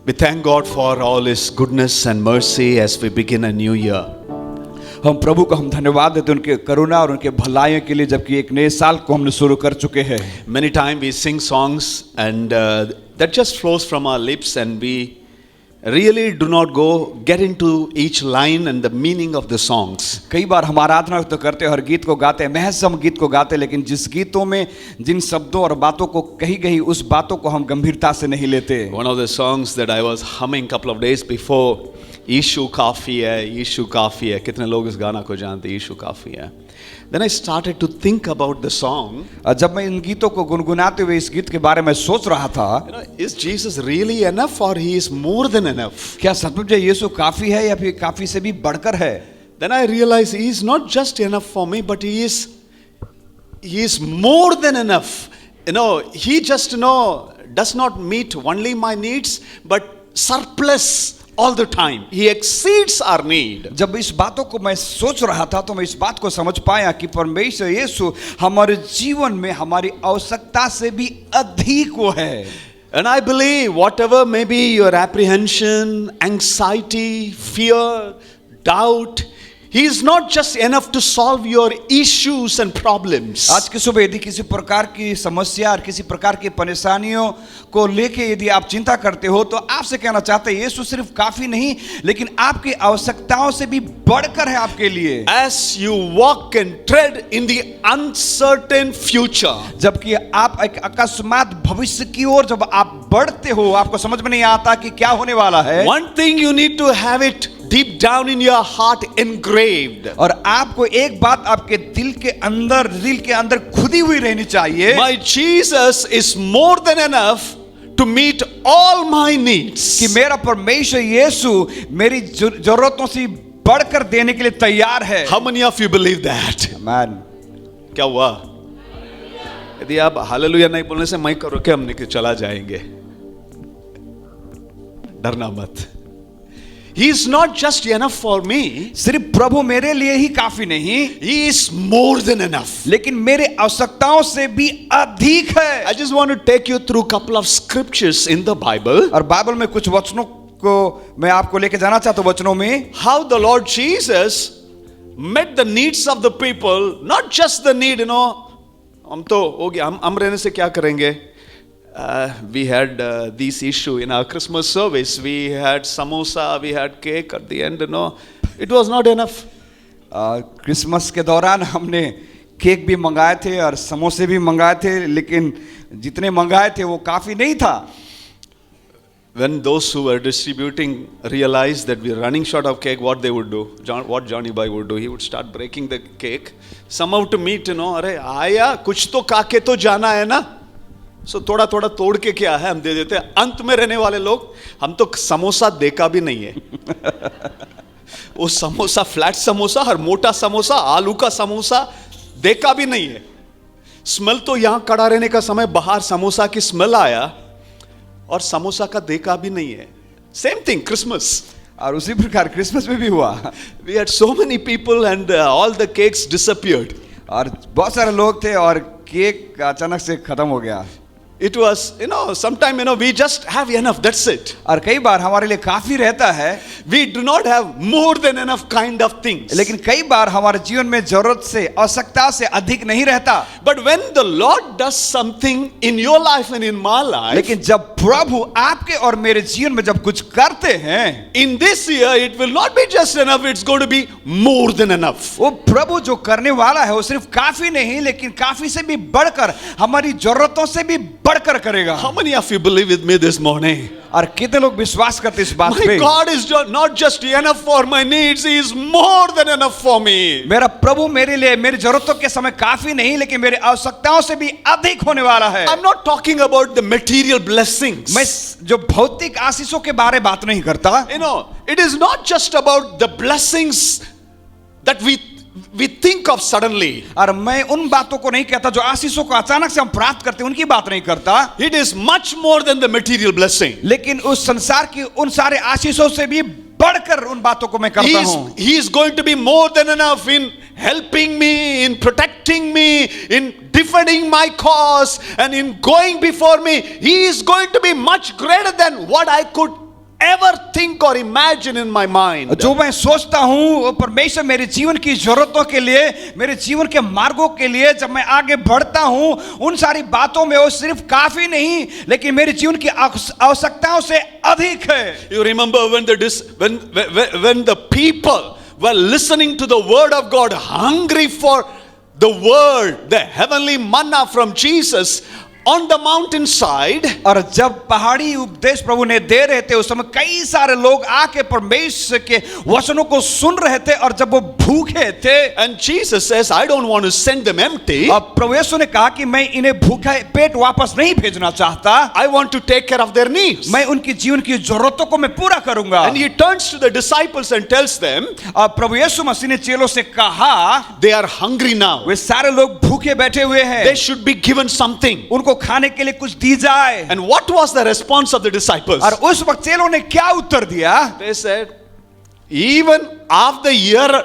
We thank God for all His goodness and mercy as we begin a new year. हम प्रभु को हम धन्यवाद देते हैं उनके करुणा और उनके भलाइयों के लिए, जबकि एक नए साल को हमने शुरू कर चुके हैं। Many times we sing songs and that just flows from our lips and we really do not get into each line and the meaning of the songs. कई बार हम आराधना तो करते हैं, हर गीत को गाते हैं, महज हम गीत को गाते हैं, लेकिन जिस गीतों में जिन शब्दों और बातों को कही गई उस बातों को हम गंभीरता से नहीं लेते। One of the songs that I was humming couple of days before, यीशु काफ़ी है, यीशु काफ़ी है। कितने लोग इस गाना को जानते हैं, यीशु काफ़ी है। Then I started to think about the song. जब मैं इन गीतों को गुनगुनाते हुए इस गीत के बारे में सोच रहा था, Is Jesus really enough or He is more than enough? क्या सचमुच यीशु काफी है या फिर काफी से भी बढ़कर है? Then I realized He is not just enough for me, but He is more than enough. He just does not meet only my needs, but surplus all the time. He exceeds our need. जब इस बातों को मैं सोच रहा था तो मैं इस बात को समझ पाया कि परमेश्वर यीशु हमारे जीवन में हमारी आवश्यकता से भी अधिक वो है। And I believe whatever may be your apprehension, anxiety, fear, doubt, He is not just enough to solve your issues and problems. आज की सुबह यदि किसी प्रकार की समस्या और किसी प्रकार की परेशानियों को लेके यदि आप चिंता करते हो तो आपसे कहना चाहते हैं यीशु सिर्फ काफी नहीं, लेकिन आपकी आवश्यकताओं से भी बढ़कर है आपके लिए। As you walk and tread in the uncertain future, जबकि आप एक अकस्मात भविष्य की ओर जब आप बढ़ते हो, आपको समझ में नहीं आता कि क्या होने वाला है। one thing you need to have it deep down in your heart engraved. और आपको एक बात आपके दिल के अंदर खुदी हुई रहनी चाहिए। My Jesus is more than enough to meet all my needs. कि मेरा परमेश्वर यीशु मेरी जरूरतों से बढ़कर देने के लिए तैयार है। How many of you believe that? Amen. क्या हुआ? यदि आप हालेलुया नहीं बोलने से माइक करो कि हम निकल चला जाएंगे। डरना मत। He is not just enough for me. सिर्फ प्रभु मेरे लिए ही काफी नहीं, He is more than enough. लेकिन मेरे आवश्यकताओं से भी अधिक है। I just want to take you through a couple of scriptures in the Bible. और बाइबल में कुछ वचनों को मैं आपको लेके जाना चाहता हूँ। वचनों में how the Lord Jesus met the needs of the people, not just the need, हम तो हो गया, हम रहने से क्या करेंगे? We had this issue in our Christmas service. We had samosa, we had cake at the end. It was not enough. Christmas के दौरान हमने केक भी मंगाए थे और समोसे भी मंगाए थे, लेकिन जितने मंगाए थे वो काफी नहीं था। When those who were distributing realized that we were running short of cake, what they would do? What Johnny Boy would do? He would start breaking the cake somehow to meet, अरे आया कुछ तो काके तो जाना है ना, सो थोड़ा थोड़ा तोड़ के क्या है हम दे देते हैं। अंत में रहने वाले लोग, हम तो समोसा देखा भी नहीं है। वो समोसा, फ्लैट समोसा और मोटा समोसा, आलू का समोसा देखा भी नहीं है। स्मेल तो यहां खड़ा रहने का समय बाहर समोसा की स्मेल आया और समोसा का देखा भी नहीं है। सेम थिंग क्रिसमस, और उसी प्रकार क्रिसमस में भी हुआ। We had so many people and all the cakes disappeared. और बहुत सारे लोग थे और केक अचानक से खत्म हो गया। It was, sometime, we just have enough, that's it. और कई बार हमारे लिए काफी रहता है। We do not have more than enough kind of things. लेकिन कई बार हमारे जीवन में जरूरत से, आवश्यकता से अधिक नहीं रहता। But when the Lord does something in your life and in my life, लेकिन जब प्रभु आपके और मेरे जीवन में जब कुछ करते हैं, in this year it will not be just enough, it's going to be more than enough. वो प्रभु जो करने वाला है वो सिर्फ काफी नहीं, लेकिन काफी से भी बढ़कर हमारी जरूरतों से भी बढ़कर करेगा। How many of you believe with me this morning? और कितने लोग विश्वास करते इस बात My पे? God is not just enough for my needs, He is more than enough for me. मेरा प्रभु मेरे लिए मेरी जरूरतों के समय काफी नहीं, लेकिन मेरी आवश्यकताओं से भी अधिक होने वाला है। I'm not talking about the material blessings. मैं जो भौतिक आशीषों के बारे में बात नहीं करता। It is not just about the blessings that we think of suddenly. और मैं उन बातों को नहीं कहता जो आशीषों को अचानक से हम प्राप्त करते हैं, उनकी बात नहीं करता। It is much more than the material blessing. लेकिन उस संसार की उन सारे आशीषों से भी बढ़कर उन बातों को मैं करता हूं। He is going to be more than enough in helping me, in protecting me, in defending my cause, and in going before me. He is going to be much greater than what I could ever think or imagine in my mind. जो मैं सोचता हूँ परमेश्वर मेरे जीवन की जरूरतों के लिए, मेरे जीवन के मार्गों के लिए जब मैं आगे बढ़ता हूँ, उन सारी बातों में वो सिर्फ काफी नहीं लेकिन मेरे जीवन की आवश्यकताओं से अधिक है। You remember when the people were listening to the word of God, hungry for the word, the heavenly manna from Jesus on the mountainside. और जब पहाड़ी उपदेश प्रभु ने दे रहे थे उस समय कई सारे लोग आके परमेश्वर के वचनों को सुन रहे थे और जब वो भूखे थे, And Jesus says, I don't want to send them empty. और प्रभु यीशु ने कहा कि मैं इन्हें भूखे पेट वापस नहीं भेजना चाहता, I want to take care of their needs. मैं उनकी जीवन की जरूरतों को मैं पूरा करूंगा। And he turns to the disciples and tells them, और प्रभु यीशु मसीह ने चेलों से कहा, they are hungry now. वे सारे लोग भूखे बैठे हुए हैं, They should be given something. उनको खाने के लिए कुछ दी जाए। And what was the response of the disciples? और उस वक्त चेलों ने क्या उत्तर दिया? They said, even after the year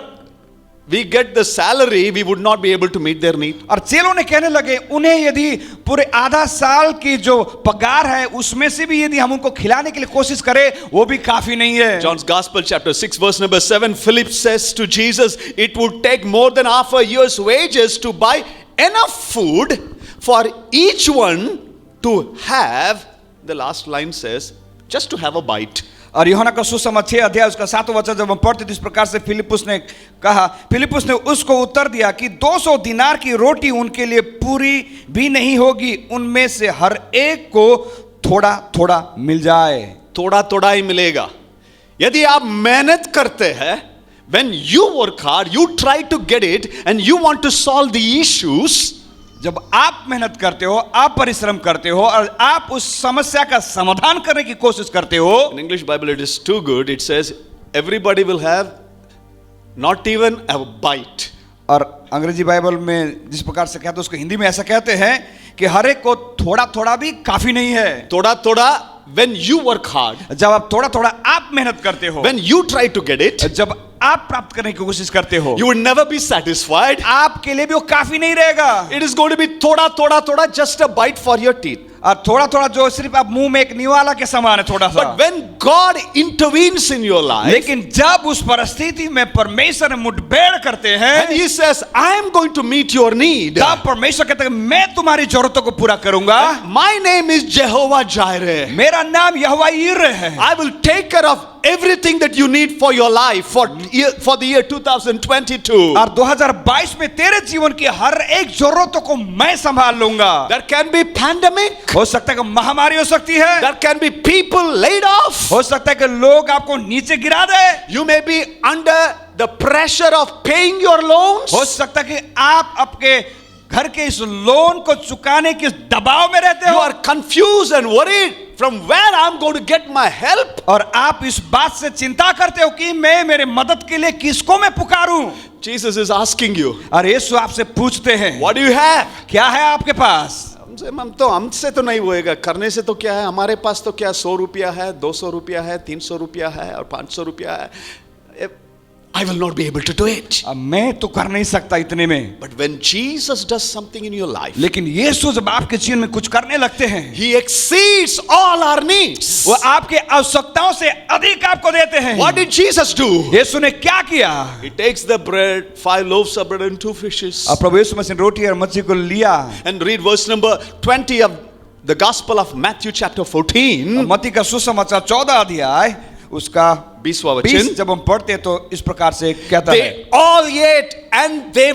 we get the salary, we would not be able to meet their need. और चेलों ने कहने लगे उन्हें यदि पूरे आधा साल की जो पगार है उसमें से भी यदि हम उनको खिलाने के लिए कोशिश करें वो भी काफी नहीं है। John's Gospel chapter 6 verse number 7, Philip says to Jesus, it would take more than half a year's wages to buy enough food for each one to have, the last line says, just to have a bite. और यूहन्ना का सुसमाचार 6 अध्याय उसका 7वां वचन जब हम पढ़ते तो इस प्रकार से फिलिपुस ने उसको उत्तर दिया कि 200 दिनार की रोटी उनके लिए पूरी भी नहीं होगी, उनमें से हर एक को थोड़ा थोड़ा मिल जाए। थोड़ा थोड़ा ही मिलेगा। यदि आप मेहनत करते हैं, when you work hard, you try to get it and you want to solve the issues, जब आप मेहनत करते हो, आप परिश्रम करते हो और आप उस समस्या का समाधान करने की कोशिश करते हो, in English Bible it is too good, it says everybody will have not even a bite. और अंग्रेजी बाइबल में जिस प्रकार से कहते हैं उसको हिंदी में ऐसा कहते हैं कि हर एक को थोड़ा थोड़ा भी काफी नहीं है। थोड़ा थोड़ा, when you work hard, जब आप थोड़ा थोड़ा आप मेहनत करते हो, when you try to get it, जब आप प्राप्त करने की कोशिश करते हो, you will never be satisfied. आपके लिए भी वो काफी नहीं रहेगा। It is going to be थोड़ा थोड़ा थोड़ा, just a bite for your teeth. और थोड़ा थोड़ा जो सिर्फ आप मुंह में एक निवाला के समान है थोड़ा सा। But when God intervenes in your life, लेकिन जब उस परिस्थिति में परमेश्वर मुठभेड़ करते हैं, and He says, I am going to meet your need. तब परमेश्वर कहते हैं मैं तुम्हारी जरूरतों को पूरा करूंगा। My name is Jehovah Jireh. मेरा नाम यहोवा यीरे है। I will take care of everything that you need for your life for the year 2022. और 2022 में तेरे जीवन की हर एक जरूरतों को मैं संभाल लूंगा। There can be pandemic. हो सकता है कि महामारी हो सकती है, There can be people laid off. हो सकता है कि लोग आपको नीचे गिरा दे, You may be under the pressure of paying your loans. हो सकता है कि आप आपके घर के इस लोन को चुकाने के दबाव में रहते You हो are confused and worried from where I'm going to get my help. और आप इस बात से चिंता करते हो कि मैं मेरे मदद के लिए किसको मैं पुकारूं। Jesus is asking you, और यीशु आपसे पूछते हैं what do you have? क्या है आपके पास? हमसे तो नहीं होएगा, करने से तो क्या है, हमारे पास तो क्या 100 रुपया है, 200 रुपया है, 300 रुपया है और 500 रुपया है। I will not be able to do it. अब मैं तो कर नहीं सकता इतने में। But when Jesus does something in your life, लेकिन यीशु जब आपके जीवन में कुछ करने लगते हैं, He exceeds all our needs. वो आपके आवश्यकताओं से अधिक आपको देते हैं। What did Jesus do? यीशु ने क्या किया? He takes the bread, 5 loaves of bread and 2 fishes. और प्रभु यीशु मसीह ने रोटी और मछली को लिया। And read verse number 20 of the Gospel of Matthew chapter 14. मत्ती का सुसमाचार 14 अध्याय उसका 20वां 20 वचन. जब हम पढ़ते हैं तो इस प्रकार से कहता है, They all ate and they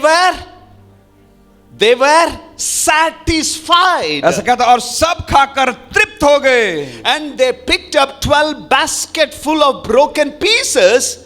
were satisfied. ऐसा कहता है और सब खाकर तृप्त हो गए। And they picked up 12 baskets full of broken pieces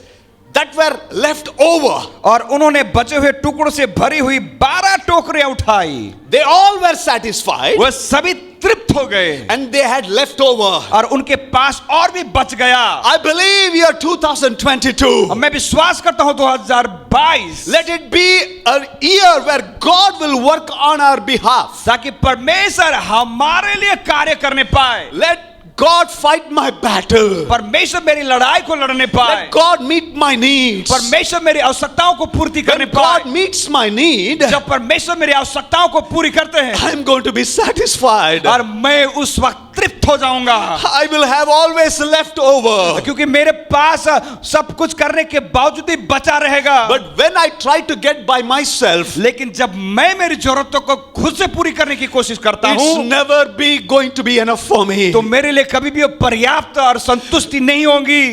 that were left over. और उन्होंने बचे हुए टुकड़ों से भरी हुई 12 टोकरियां उठाई। They all were satisfied. वह सभी तृप्त हो गए And they had left over. और उनके पास और भी बच गया। I believe year 2022. और मैं विश्वास करता हूं 2022 Let it be a year where God will work on our behalf. ताकि परमेश्वर हमारे लिए कार्य करने पाए। Let God fight my battle. परमेश्वर मेरी लड़ाई को लड़ने पाए। Let God meet my needs. परमेश्वर मेरी आवश्यकताओं को पूर्ति करने When पाए। God meets my need, जब परमेश्वर मेरी आवश्यकताओं को पूरी करते हैं I am going to be satisfied. और मैं उस वक्त तृप्त हो जाऊंगा, I will have always left over. क्योंकि मेरे पास सब कुछ करने के बावजूद ही बचा रहेगा। But when I try to get by myself, लेकिन जब मैं मेरी जरूरतों को खुद से पूरी करने की कोशिश करता it's हूं, never be going to be enough for me. तो मेरे लिए कभी भी पर्याप्त और संतुष्टि नहीं होगी।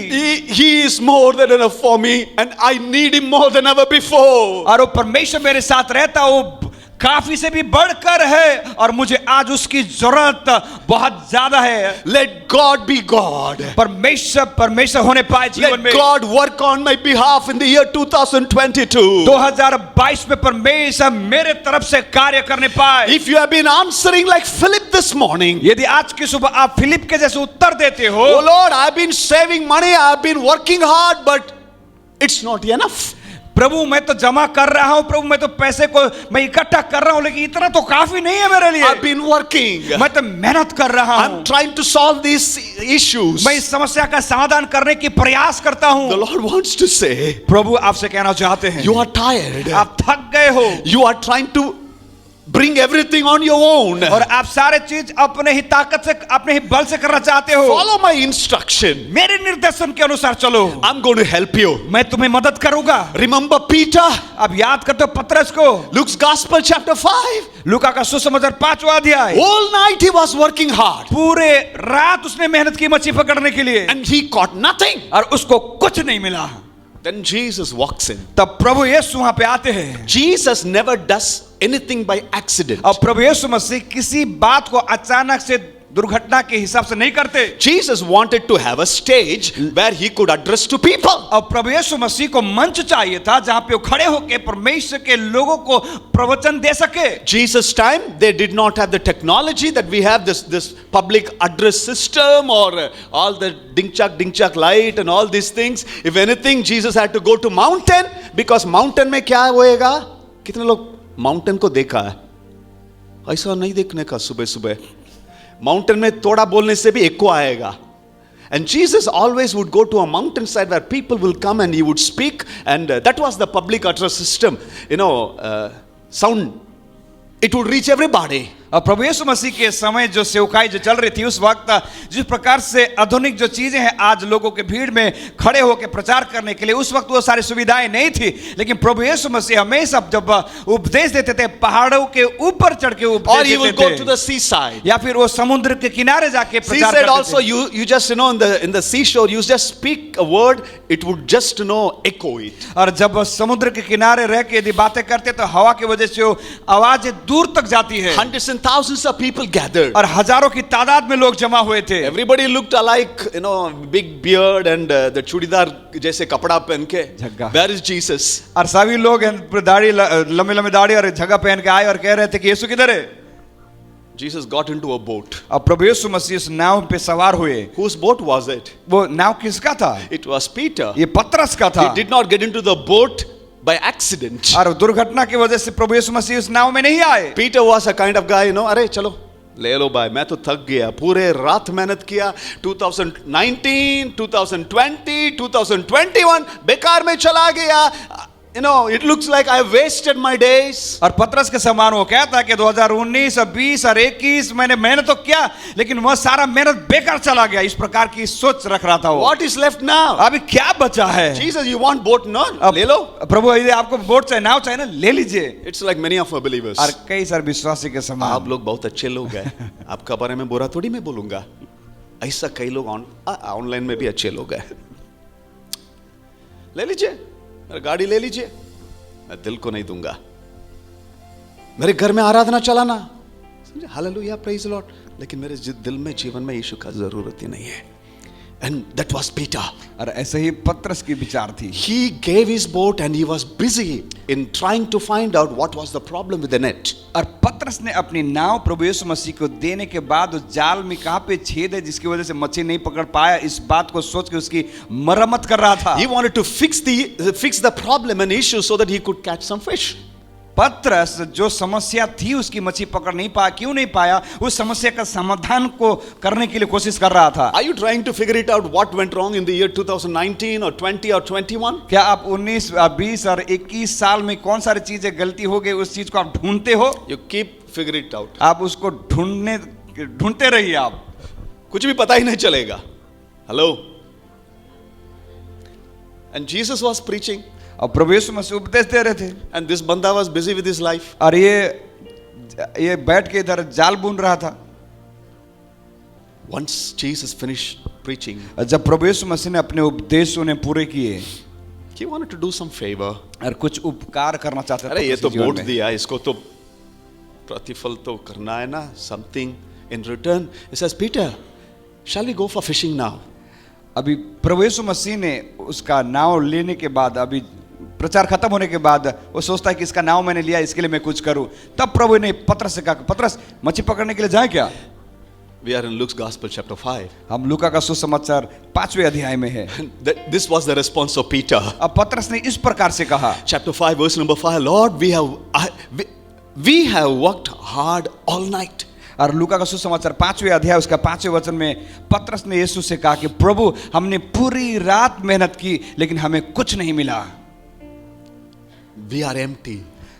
He is more than enough for me, and I need him more than ever before. और वो परमेश्वर मेरे साथ रहता, वो काफी से भी बढ़कर है, और मुझे आज उसकी जरूरत बहुत ज्यादा है। Let God be God. परमेश्वर होने पाए जीवन Let में। God work on my behalf in the year 2022. 2022 में परमेश्वर मेरे तरफ से कार्य करने पाए। If you have been answering like Philip this morning, यदि आज की सुबह आप फिलिप के जैसे उत्तर देते हो, oh Lord, I've been saving money, I've been working hard, but it's not enough. प्रभु मैं तो जमा कर रहा हूं, प्रभु मैं तो पैसे को मैं इकट्ठा कर रहा हूं, लेकिन इतना तो काफी नहीं है मेरे लिए। I've been working. मैं तो मेहनत कर रहा हूं, I'm trying to solve these issues. मैं इस समस्या का समाधान करने की प्रयास करता हूं। The Lord wants to say, प्रभु आपसे कहना चाहते हैं, you are tired. आप थक गए हो, You are trying to bring everything on your own. और आप सारे चीज अपने ही ताकत से, अपने ही बल से करना चाहते हो। Follow my instruction. मेरे निर्देशन के अनुसार चलो, I'm going to help you. मैं तुम्हें मदद करूंगा। Remember Peter? अब याद करते हो पतरस को, Luke's Gospel chapter 5. लूका का सुसमाचार 5वां अध्याय। All night he was working hard. पूरे रात उसने मेहनत की मछली पकड़ने के लिए, And he caught nothing. और उसको कुछ नहीं मिला। Then Jesus walks in. तब प्रभु यीशु वहां पे आते हैं। Jesus never does anything by accident. और प्रभु यीशु मसीह किसी बात को अचानक से दुर्घटना के हिसाब से नहीं करते। Jesus wanted to have a stage where he could address to people. और प्रभु यीशु मसीह को मंच चाहिए था जहां पे वो खड़े होकर परमेश्वर के लोगों को प्रवचन दे सके। Jesus' time they did not have the technology that we have, this public address system or all the ding chak light and all these things. If anything, Jesus had to go to mountain, because mountain में क्या होएगा? कितने लोग mountain को देखा है? ऐसा नहीं देखने का सुबह सुबह। माउंटेन में थोड़ा बोलने से भी एको आएगा। And Jesus always would go to a mountainside where people will come and he would speak, and that was the public address system. Sound, it would reach everybody. और प्रभु यीशु मसीह के समय जो सेवकाई जो चल रही थी उस वक्त, जिस प्रकार से आधुनिक जो चीजें हैं आज लोगों के भीड़ में खड़े होकर प्रचार करने के लिए, उस वक्त वो सारी सुविधाएं नहीं थी। लेकिन प्रभु यीशु मसीह हमेशा जब उपदेश देते थे पहाड़ों के ऊपर चढ़ के Or he will उपदेश देते go to the seaside. या फिर वो समुद्र के किनारे जाके He प्रचार said करते also, थे। you just in the seashore, you just speak a word, it would just echo it. और जब समुद्र के किनारे रह के यदि बातें करते तो हवा की वजह से वो आवाज दूर तक जाती है। Hundreds and thousands of people gathered. और हजारों की तादाद में लोग जमा हुए थे। Everybody looked alike, big beard and the chudidar जैसे कपड़ा पहन के. झग्गा। Where is Jesus? और सभी लोग दाढ़ी लंबे लंबे दाढ़ी और झग्गा पहन के आए और कह रहे थे कि यीशु किधर है? Jesus got into a boat. और प्रभु यीशु मसीह उस नाव पे सवार हुए। Whose boat was it? वो नाव किसका था? It was Peter. ये पतरस का था। He did not get into the boat by accident. और दुर्घटना की वजह से प्रभु यीशु मसीह उस नाव में नहीं आए। Peter was a kind of guy, अरे चलो ले लो भाई, मैं तो थक गया, पूरे रात मेहनत किया, 2019, 2020, 2021 बेकार में चला गया, it looks like I wasted my days. और पतरस के समान वो कहता है कि 2019 और 20 और 21 मैंने मेहनत तो किया, लेकिन वह सारा मेहनत बेकार चला गया। इस प्रकार की सोच रख रहा था वो। What is left now? अभी क्या बचा है? Jesus, you want boat? No, ले लो। प्रभु यदि आपको बोट चाहिए, नाव चाहिए ना, ले लीजिए। It's like many of our believers. और कई सारे विश्वासी के समान। आप लोग बहुत अच्छे लोग हैं, आपका बारे में बुरा थोड़ी मैं बोलूंगा। ऐसा कई लोग ऑनलाइन में भी अच्छे लोग हैं। ले लीजिए, मेरी गाड़ी ले लीजिए, मैं दिल को नहीं दूंगा। मेरे घर में आराधना चलाना, हालेलुया, प्रेज द लॉर्ड, लेकिन मेरे दिल में जीवन में यीशु का जरूरत ही नहीं है। And that was Peter. और ऐसे ही पतरस की विचार थी। He gave his boat and he was busy in trying to find out what was the problem with the net. और पतरस ने अपनी नाव प्रभु यीशु मसीह को देने के बाद उस जाल में कहां पे छेद है जिसकी वजह से मछली नहीं पकड़ पाया, इस बात को सोच के उसकी मरम्मत कर रहा था। He wanted to fix the problem and issue so that he could catch some fish. पतरस जो समस्या थी उसकी मछली पकड़ नहीं पाया, क्यों नहीं पाया? उस समस्या का समाधान को करने के लिए कोशिश कर रहा था। Are you trying to figure it out what went wrong in the year 2019 or 20 or 21? क्या आप 19, 20 और 21 साल में कौन सारी चीजें गलती हो गई उस चीज को आप ढूंढते हो? You keep figure it out. आप उसको ढूंढते रहिए। आप कुछ भी पता ही नहीं चलेगा. Hello. And Jesus was preaching. और प्रभु यीशु मसीह उपदेश दे रहे थे. And this banda was busy with his life. और ये बैठ के इधर जाल बुन रहा था. Once Jesus finished preaching, जब प्रभु यीशु मसीह ने अपने उपदेश उन्हें पूरे किए, he wanted to do some favor. और कुछ उपकार करना चाहते थे. अरे ये तो जीवन वोट में. दिया, इसको तो प्रतिफल तो करना है ना. Something in return. He says, Peter, shall we go for fishing now? अभी प्रभु यीशु मसीह ने उसका नाव लेने के बाद, अभी प्रचार खत्म होने के बाद वो सोचता है कि इसका नाव मैंने लिया, इसके लिए मैं कुछ करूं. तब प्रभु ने पतरस से कहा, पतरस मछली पकड़ने के लिए जाए क्या? We are in Luke's Gospel chapter 5. हम लूका का सुसमाचार 5वें अध्याय में है. This was the response of Peter. अब पतरस ने इस प्रकार से कहा, Chapter 5 verse number 5, Lord, we have worked hard all night. और लूका का सुसमाचार 5वें अध्याय उसका 5वें वचन में पतरस ने यीशु से कहा कि प्रभु हमने पूरी रात मेहनत की लेकिन हमें कुछ नहीं मिला. We are empty.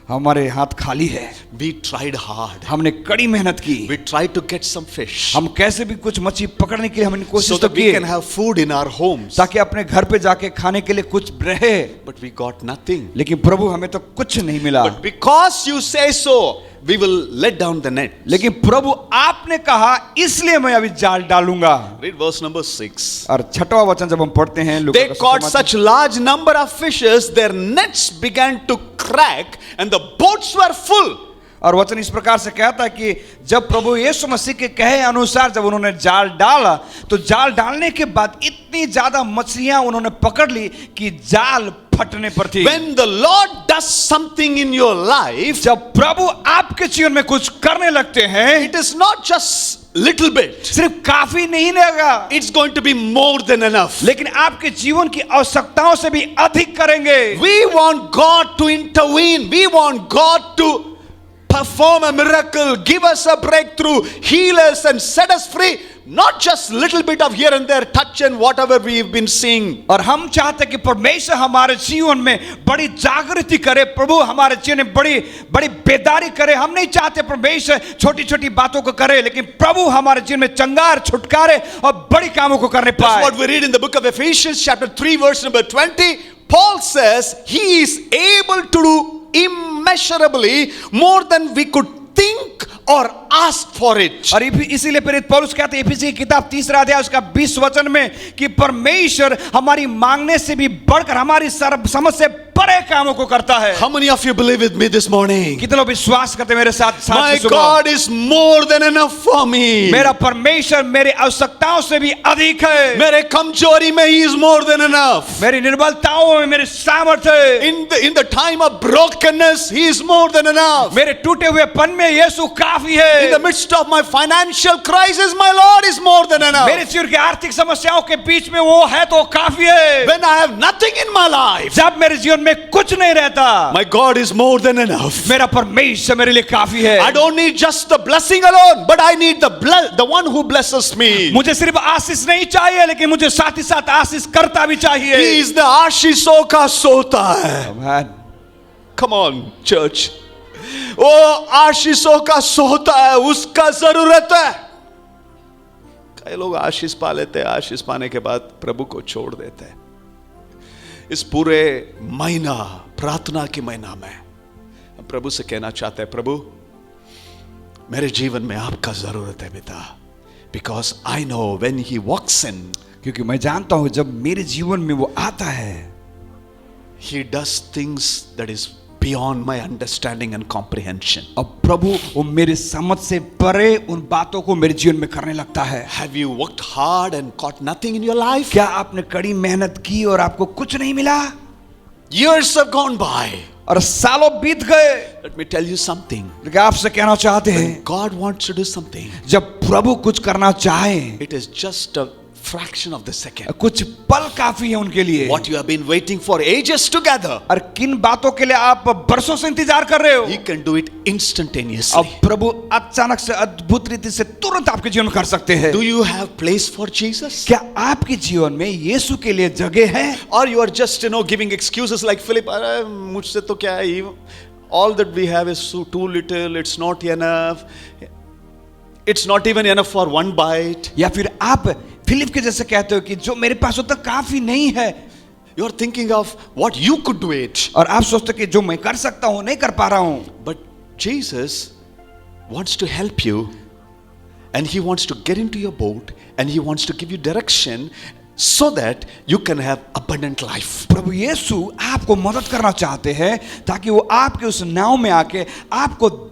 हमारे हाथ खाली है. We tried hard. हमने कड़ी मेहनत की. We tried to get some fish. हम कैसे भी कुछ मछली पकड़ने के लिए हमने So कोशिश तो that we की can have food in our homes. ताकि अपने घर पे जाके खाने के लिए कुछ रहे. But we got nothing. लेकिन प्रभु हमें तो कुछ नहीं मिला. But because you say so, we will let down the net. लेकिन प्रभु आपने कहा इसलिए मैं अभी जाल डालूंगा. Read verse number 6. और 6वां वचन जब हम पढ़ते हैं लूका They का caught सुसमाचार, such large number of fishes, their nets began to crack and the boats were full. और वचन इस प्रकार से कहता है कि जब प्रभु यीशु मसीह के कहे अनुसार जब उन्होंने जाल डाला तो जाल डालने के बाद इतनी ज्यादा मछलियां उन्होंने पकड़ ली कि जाल फटने पर थी. When the Lord does something in your life, जब प्रभु आपके जीवन में कुछ करने लगते हैं, it is not just little bit. सिर्फ काफी नहीं रहेगा, It's going to be more than enough. लेकिन आपके जीवन की आवश्यकताओं से भी अधिक करेंगे. We want God to intervene. We want God to perform a miracle, give us a breakthrough, heal us and set us free. Not just little bit of here and there touch and whatever we've been seeing. और हम चाहते हैं कि परमेश्वर हमारे जीवन में बड़ी जागृति करे, प्रभु हमारे जीवन में बड़ी बड़ी बेदारी करे. हम नहीं चाहते परमेश्वर छोटी छोटी बातों को करे, लेकिन प्रभु हमारे जीवन में चंगार छुटकारे और बड़ी कामों को करने That's पाए. what we read in the book of Ephesians chapter 3 verse number 20. Paul says he is able to do immeasurably more than we could think or ask for it. और इसीलिए प्रेरित पौलुस कहते हैं इफिसी की किताब 3 अध्याय उसका 20 वचन में कि परमेश्वर हमारी मांगने से भी बढ़कर हमारी समझ से बड़े कामों को करता है. How many of you believe with me this morning? कितने लोग विश्वास करते हैं मेरे साथ? My God is more than enough for me. मेरा परमेश्वर मेरी आवश्यकताओं से भी अधिक है. मेरे कमजोरी में He is more than enough. मेरी निर्बलताओं में मेरी सामर्थ्य है. In the time of brokenness, He is more than enough. मेरे टूटे हुए पन में यीशु काफी है. In the midst of my financial crisis, my Lord is more than enough. मेरे जीवन की आर्थिक समस्याओं के बीच में वो है तो काफी है. When I have nothing in my life, जब मेरे जीवन में कुछ नहीं रहता, my God is more than enough. मेरा परमेश्वर मेरे लिए काफी है. I don't need just the blessing alone, but I need the one who blesses me. मुझे सिर्फ आशीष नहीं चाहिए, लेकिन मुझे साथ ही साथ आशीष करता भी चाहिए. He is the आशीषों का सोता है. Amen. Come on, church. वो आशीषों का सोता है, उसका जरूरत है. कई लोग आशीष पा लेते हैं, आशीष पाने के बाद प्रभु को छोड़ देते हैं. इस पूरे महीना, प्रार्थना के महीना में प्रभु से कहना चाहते हैं, प्रभु मेरे जीवन में आपका जरूरत है पिता. Because I know when he walks in, क्योंकि मैं जानता हूं जब मेरे जीवन में वो आता है, he does things that is beyond my understanding and comprehension. अब प्रभु वो मेरे समझ से परे उन बातों को मेरे जीवन में करने लगता है. Have you worked hard and caught nothing in your life? क्या आपने कड़ी मेहनत की और आपको कुछ नहीं मिला? Years have gone by. और सालों बीत गए. Let me tell you something. लेकिन आपसे कहना चाहते हैं, When God wants to do something, जब प्रभु कुछ करना चाहे, it is just a fraction of the second. कुछ पल काफी है उनके लिए. What you have been waiting for ages together, और किन बातों के लिए आप बरसों से इंतजार कर रहे हो, He can do it instantaneously. अब प्रभु अचानक से अद्भुत रीति से तुरंत आपके जीवन में कर सकते हैं. Do you have place for Jesus? क्या आपके जीवन में यीशु के लिए जगह है? Or you are just giving excuses like Philip, अरे मुझसे तो क्या है, all that we have is too little, it's not enough. it's not even enough for one bite. या फिर आप फिलिप के जैसे कहते हो कि जो मेरे पास होता काफी नहीं है, You're thinking of what you could do it. और आप सोचते हो कि जो मैं कर सकता हूं नहीं कर पा रहा हूं. But Jesus wants to help you, and He wants to get into your boat, and He wants to give you direction so that you can have abundant life. प्रभु यीशु आपको मदद करना चाहते हैं ताकि वो आपके उस नाव में आके आपको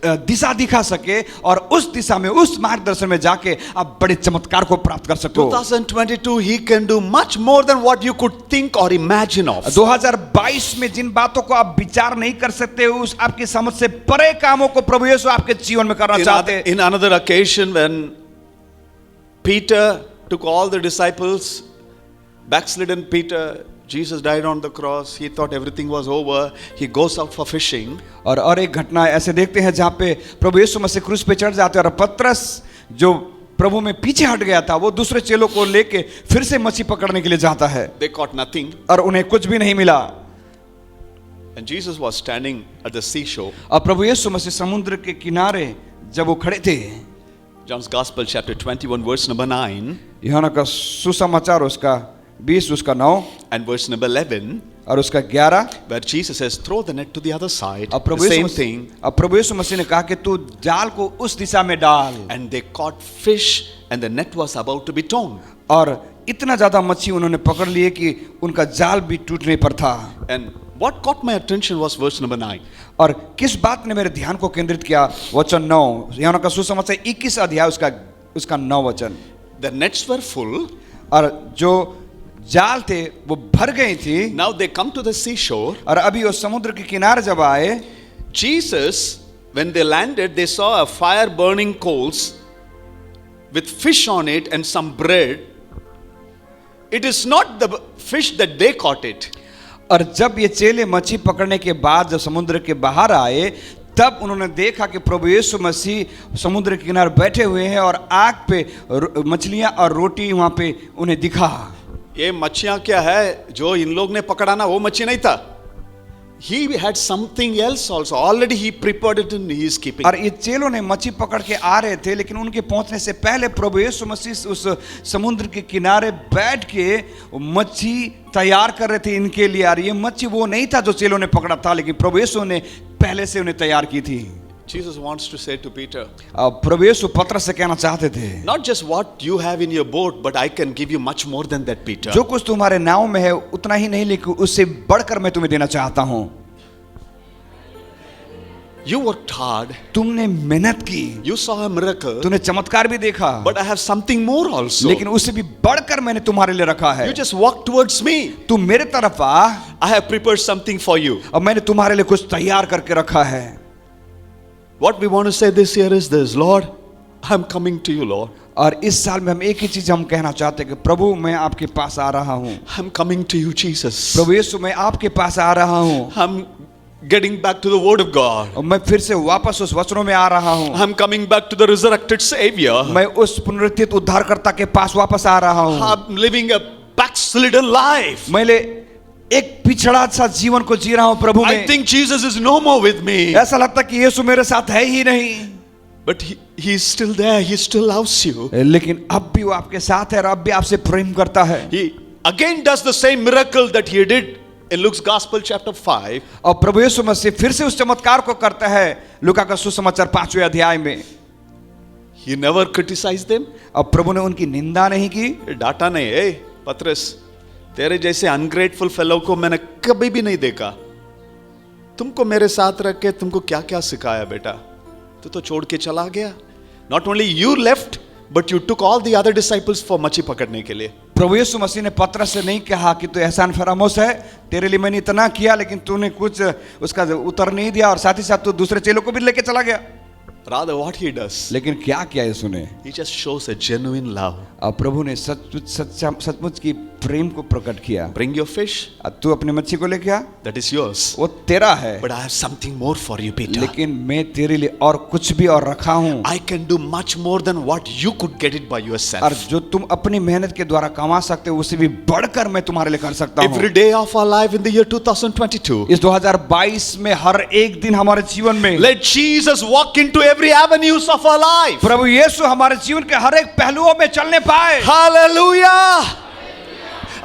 दिशा दिखा सके और उस दिशा में, उस मार्गदर्शन में जाके आप बड़े चमत्कार को प्राप्त कर सको. 2022, He can do much more than what you could think or imagine of. 2022 में जिन बातों को आप विचार नहीं कर सकते, उस आपकी समझ से परे कामों को प्रभु यीशु आपके जीवन में करना चाहते हैं. In another occasion, when Peter took all the disciples, backslidden Peter, Jesus died on the cross. He thought everything was over. He goes out for fishing. और एक घटना ऐसे देखते हैं जहाँ पे प्रभु यीशु मसीह क्रूस पे चढ़ जाते हैं और पतरस जो प्रभु में पीछे हट गया था, वो दूसरे चेलों को लेके फिर से मछली पकड़ने के लिए जाता है. They caught nothing. और उन्हें कुछ भी नहीं मिला. And Jesus was standing at the seashore. और प्रभु यीशु मसीह समुद्र के किनारे जब वो खड़े थे, John's Gospel chapter 21 verse number 9 यूहन्ना का सुसमाचार उसका 20 उसका 9 and verse number 11, और उसका 11, where Jesus says, throw the net to the other side. अब The same thing. प्रभु यीशु मसीह ने कहा कि तू जाल को उस दिशा में डाल. And they caught fish and the net was about to be torn. और इतना ज्यादा मच्छी उन्होंने पकड़ लिए कि उनका जाल भी टूटने पर था. And what caught my attention was verse number 9. और किस बात ने मेरे ध्यान को केंद्रित किया? वचन 9, यूहन्ना का सुसमाचार 21 अध्याय उसका 9 वचन. The nets were full. और जो जाल थे वो भर गई थी. Now they come to the seashore. और अभी वो समुद्र के किनारे जब आए, Jesus, when they landed, they saw a fire burning coals with fish on it and some bread. It is not the fish that they caught it. और जब ये चेले मच्छी पकड़ने के बाद जब समुद्र के बाहर आए, तब उन्होंने देखा कि प्रभु यीशु मसीह समुद्र के किनारे बैठे हुए हैं और आग पे मछलियां और रोटी वहां पे उन्हें दिखा. ये मच्छियां क्या है जो इन लोग ने पकड़ा ना, वो मच्छी नहीं था. He had something else also. Already he prepared it and he is keeping. और ये चेलों ने मच्छी पकड़ के आ रहे थे, लेकिन उनके पहुंचने से पहले प्रभु यीशु मसीह उस समुद्र के किनारे बैठ के मच्छी तैयार कर रहे थे इनके लिए. और ये मच्छी वो नहीं था जो चेलों ने पकड़ा था, लेकिन प्रभु यीशु ने पहले से उन्हें तैयार की थी. Jesus wants to say to Peter, प्रभु यीशु पतरस से कहना चाहते थे, not just what you have in your boat, but I can give you much more than that, Peter. जो कुछ तुम्हारे नाव में है उतना ही नहीं, लेकिन उससे बढ़कर मैं तुम्हें देना चाहता हूं. You worked hard. तुमने मेहनत की, You saw a miracle. तूने चमत्कार भी देखा, But I have something more also. लेकिन उससे भी बढ़कर मैंने तुम्हारे लिए रखा है. You just walk towards me. तू मेरे तरफ आ, I have prepared something for you. और मैंने तुम्हारे लिए कुछ तैयार करके रखा है. What we want to say this year is this, Lord, I'm coming to you, Lord. और इस साल में हम एक ही चीज हम कहना चाहते हैं कि प्रभु मैं आपके पास आ रहा हूँ. I'm coming to you, Jesus. प्रभु यीशु मैं आपके पास आ रहा हूँ. I'm getting back to the word of God. और मैं फिर से वापस उस वचनों में आ रहा हूँ. I'm coming back to the resurrected Savior. मैं उस पुनरुत्थित उद्धारकर्ता के पास वापस आ रहा हूँ. I'm living a backslidden life. मैं एक पिछड़ा सा जीवन को जी रहा हूँ प्रभु में. I think Jesus is no more with me. ऐसा लगता कि यीशु मेरे साथ है ही नहीं. But he is still there. He still loves you. लेकिन अब भी वो आपके साथ है और अब भी आपसे प्रेम करता है. He again does the same miracle that he did in Luke's Gospel chapter 5. और प्रभु यीशु मसीह फिर से उस चमत्कार को करता है लूका का सुसमाचार 5वें अध्याय में. He never criticized them. अब प्रभु ने उनकी निंदा नहीं की. डांटा नहीं. ए पतरस, तेरे जैसे अनग्रेटफुल फेलो को मैंने कभी भी नहीं देखा. तुमको मेरे साथ रख के तुमको क्या क्या सिखाया बेटा. तू तो छोड़ के चला गया. Not only you left, but you took all the other disciples for मच्छी पकड़ने के लिए. प्रभु यीशु मसीह ने पतरस से नहीं कहा कि तू एहसान फरामोश है, तेरे लिए मैंने इतना किया, लेकिन तूने कुछ उसका उत्तर नहीं दिया और साथ ही साथ तू दूसरे चेलों को भी लेके चला गया. Rather what he does, लेकिन क्या किया यीशु ने? he just shows a genuine love. और प्रभु ने सचमुच की प्रेम को प्रकट किया। Bring your fish, अब तू अपनी मच्छी को लेके आ, that is yours. वो तेरा है, But I have something more for you, Peter. लेकिन मैं तेरे लिए और कुछ भी और रखा हूँ, I can do much more than what you could get it by और yourself. जो तुम अपनी मेहनत के द्वारा कमा सकते हो उससे भी बढ़कर मैं तुम्हारे लिए कर सकता हूँ। Every day of our life in the year 2022, इस 2022 में हर एक दिन हमारे जीवन में let Jesus walk into every avenues of our life. प्रभु यीशु हमारे जीवन के हर एक पहलुओं में चलने पाए। Hallelujah!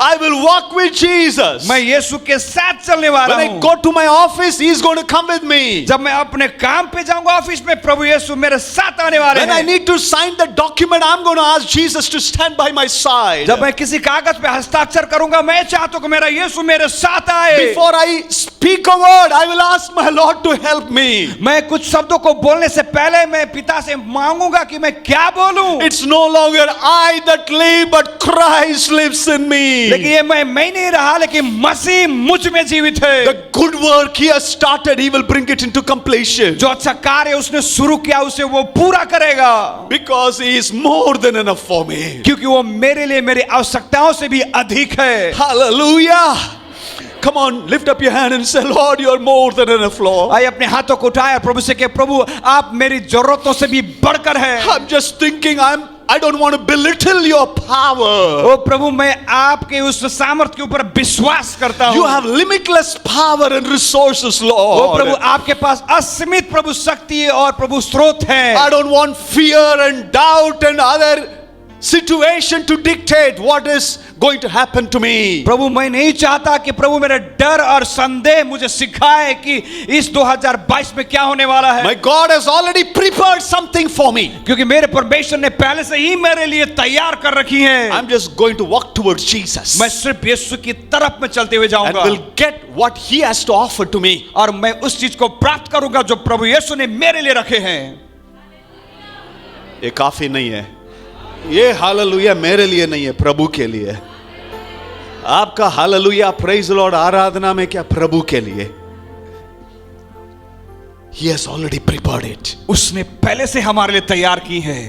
I will walk with Jesus. मैं यीशु के साथ चलने वाला When I हूँ। go to my office, He is going to come with me. जब मैं अपने काम पे जाऊंगा ऑफिस में, प्रभु यीशु मेरे साथ आने वाले When I हैं। need to sign the document, I'm going to ask Jesus to stand by my side. जब मैं किसी कागज पे हस्ताक्षर करूंगा, मैं चाहता हूं कि मेरा यीशु मेरे साथ आए। Before I speak a word, I will ask my Lord to help me. मैं कुछ शब्दों को बोलने से पहले मैं पिता से मांगूंगा कि मैं क्या बोलूं। It's no longer I that live, but Christ lives in me. लेकिन ये मैं नहीं रहा, लेकिन मसीह मुझ में जीवित है। The good work He has started, He will bring it into completion. जो अच्छा कार्य उसने शुरू किया उसे वो पूरा करेगा, Because He is more than enough for me. क्योंकि वो मेरे लिए मेरी आवश्यकताओं से भी अधिक है। Hallelujah. Come on, lift up your hand and say, Lord, you are more than enough, Lord. आइए अपने हाथों को उठाए और प्रभु से कहे, प्रभु आप मेरी जरूरतों से भी बढ़कर है। I'm just thinking, I don't want to belittle your power. ओ प्रभु, मैं आपके उस सामर्थ के ऊपर विश्वास करता हूँ। You have limitless power and resources, O Lord. प्रभु, आपके पास असीमित प्रभु शक्ति और प्रभु स्रोत है। I don't want fear and doubt and other situation to dictate what is going to happen to me. प्रभु, मैं नहीं चाहता कि प्रभु मेरे डर और संदेह मुझे सिखाए कि इस 2022 में क्या होने वाला है। My God has already prepared something for me. क्योंकि मेरे परमेश्वर ने पहले से ही मेरे लिए तैयार कर रखी है। I'm just going to walk towards Jesus मैं सिर्फ यीशु की तरफ में चलते हुए and जाऊंगा will get what He has to offer to me. और मैं उस चीज को प्राप्त करूंगा जो प्रभु यीशु ने मेरे लिए रखे हैं। ये काफी नहीं है, ये हालेलुया मेरे लिए नहीं है, प्रभु के लिए। आपका हालेलुया प्रेज लॉर्ड आराधना में क्या प्रभु के लिए? He has already prepared it. उसने पहले से हमारे लिए तैयार की है।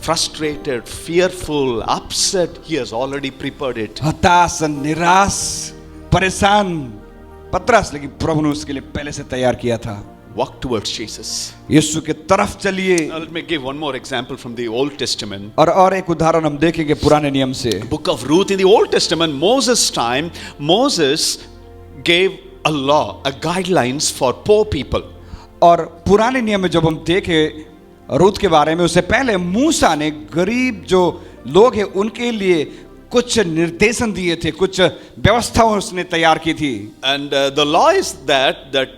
Frustrated, fearful, upset, He has already prepared it. हताश, निराश, परेशान, पतरस, लेकिन प्रभु ने उसके लिए पहले से तैयार किया था। Walk towards Jesus. यीशु के तरफ चलिए। Now let me give one more example from the Old Testament. और एक उदाहरण हम देखेंगे पुराने नियम से। Book of Ruth. In the Old Testament, Moses' time, Moses gave a law, a guidelines for poor people. और पुराने नियम में जब हम देखें रूत के बारे में, उससे पहले मूसा ने गरीब जो लोग हैं उनके लिए कुछ निर्देशन दिए थे, कुछ व्यवस्था उसने तैयार की थी। And the law is that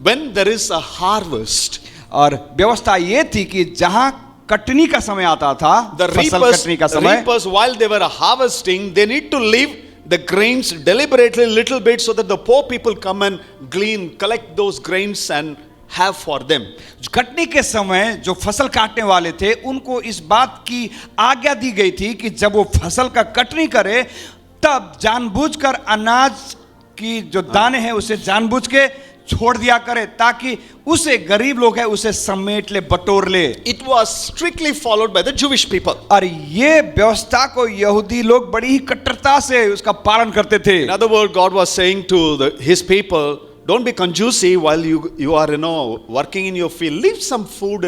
when there is a harvest, और व्यवस्था ये थी कि जहां कटनी का समय आता था, the फसल कटनी का समय, reapers while they were harvesting, they need to leave the grains deliberately little bit so that the poor people come and glean, collect those grains and have for them. Katni के समय जो फसल काटने वाले थे उनको इस बात की आज्ञा दी गई थी कि जब वो फसल का कटनी करे तब जानबूझकर अनाज की जो दाने हैं उसे जानबूझ के छोड़ दिया करे, ताकि उसे गरीब लोग है उसे समेट ले, बटोर ले। It was strictly followed by the Jewish people. और ये व्यवस्था को यहूदी लोग बड़ी ही कट्टरता से उसका पालन करते थे। In other words, God was saying to His people, don't be conjuicy while you are working in your field. Leave some food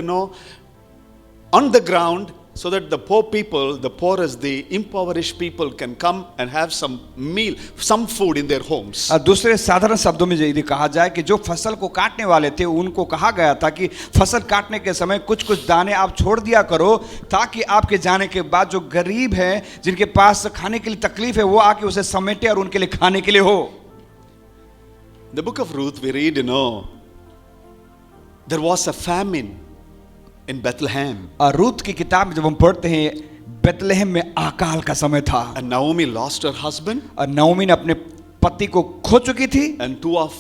on the ground so that the poor people, the poorest, the impoverished people can come and have some meal, some food in their homes. और दूसरे साधारण शब्दों में यदि कहा जाए कि जो फसल को काटने वाले थे उनको कहा गया था कि फसल काटने के समय कुछ कुछ दाने आप छोड़ दिया करो, ताकि आपके जाने के बाद जो गरीब हैं जिनके पास खाने के लिए तकलीफ है वो आके उसे समेटे और उनके लिए खाने के लिए हो। The book of Ruth, we read, there was a famine in Bethlehem. और रूत की किताब में जब हम पढ़ते हैं, बेतलेहम में अकाल का समय था। And Naomi lost her husband. और नओमी ने अपने पति को खो चुकी थी। And 2 of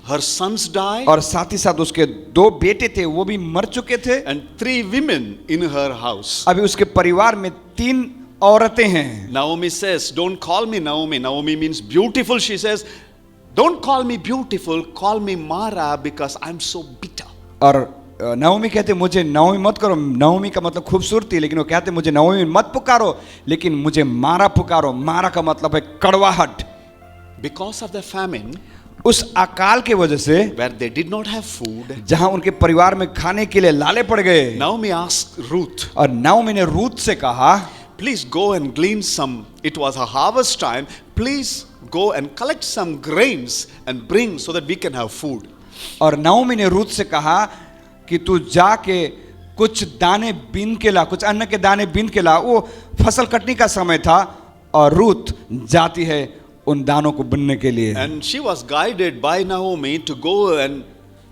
her sons died. और साथ ही साथ उसके 2 बेटे थे वो भी मर चुके थे। And 3 women in her house. अभी उसके परिवार में 3 औरतें हैं। Naomi says, don't call me Naomi. Naomi means beautiful. She says, don't call me beautiful, call me Mara because I'm so bitter. और नवमी कहते मुझे नवमी मत करो, नवमी का मतलब खूबसूरती, लेकिन वो कहते मुझे नवमी मत पुकारो, लेकिन मुझे मारा पुकारो। मारा का मतलब है कड़वाहट। Because of the famine, उस अकाल के वजह से where they did not have food, जहां उनके परिवार में खाने के लिए लाले पड़ गए, Naomi asked Ruth, और नवमी ने रूथ से कहा, please go and glean some. It was a harvest time. Please go and collect some grains and bring so that we can have food. और नवमी ने रूथ से कहा कि तू जाके कुछ दाने बीन के ला, कुछ अन्न के दाने बीन के ला। वो फसल कटने का समय था और रूथ जाती है उन दानों को बुनने के लिए। And she was guided by Naomi to go and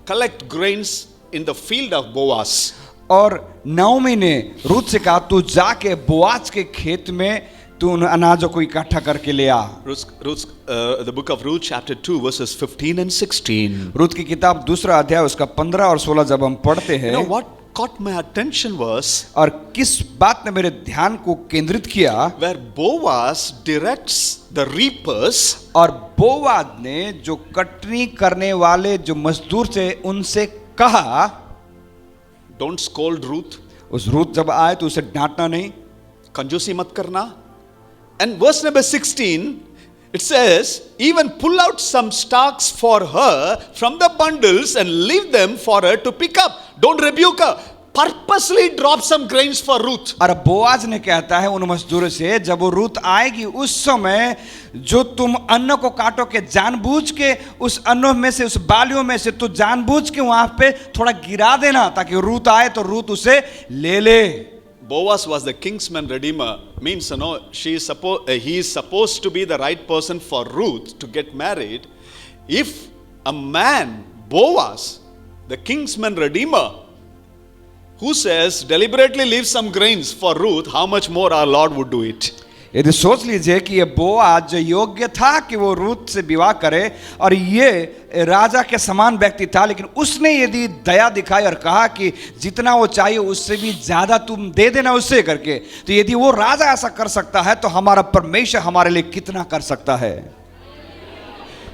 collect grains in the field of Boaz. और नवमी ने रूथ से कहा तू जाके बोआज के खेत में तू उन अनाजों को इकट्ठा करके ले आ। The book of Ruth chapter 2 verses 15 and 16. Ruth की किताब दूसरा अध्याय उसका 15 और 16 जब हम पढ़ते हैं, You know what caught my attention was और किस बात ने मेरे ध्यान को केंद्रित किया, where Boaz directs the reapers और बोआज ने जो कटनी करने वाले जो मजदूर थे उनसे कहा, don't scold Ruth, उस रूथ जब आए तो उसे डांटना नहीं, कंजूसी मत करना. And verse number 16, it says, even pull out some stalks for her from the bundles and leave them for her to pick up. Don't rebuke her. Purposely drop some grains for Ruth. और Boaz ने कहता है उन मजदूरों से, जब वो Ruth आएगी उस समय जो तुम अन्न को काटो के जानबूझ के उस अन्नों में से, उस बालियों में से तू जानबूझ के वहां पे थोड़ा गिरा देना, ताकि रूथ आए तो रूथ उसे ले ले। Boaz was the kinsman redeemer. Means, he is supposed to be the right person for Ruth to get married. If a man, Boaz, the kinsman redeemer, who says deliberately leave some grains for Ruth, how much more our Lord would do it? यदि सोच लीजिए कि ये Boaz योग्य था कि वो Ruth से विवाह करे, और ये राजा के समान व्यक्ति था, लेकिन उसने यदि दया दिखाई और कहा कि जितना वो चाहिए उससे भी ज्यादा तुम दे देना उससे करके, तो यदि वो राजा ऐसा कर सकता है तो हमारा परमेश्वर हमारे लिए कितना कर सकता है।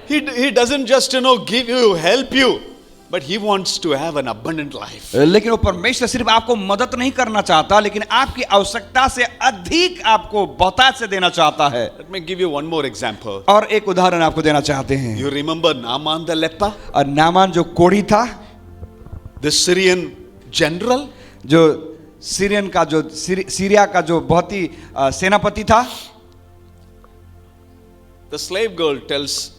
He doesn't just give you, help you, but he wants to have an abundant life. लेकिन वो परमेश्वर सिर्फ आपको मदद नहीं करना चाहता, लेकिन आपकी आवश्यकता से अधिक आपको बहुतायत से देना चाहता है। Let me give you one more example. और एक उदाहरण आपको देना चाहते हैं। You remember Naaman the leper, और नामान जो कोढ़ी था, the Syrian general? जो सीरिया का जो बहुत ही सेनापति था। The slave girl tells,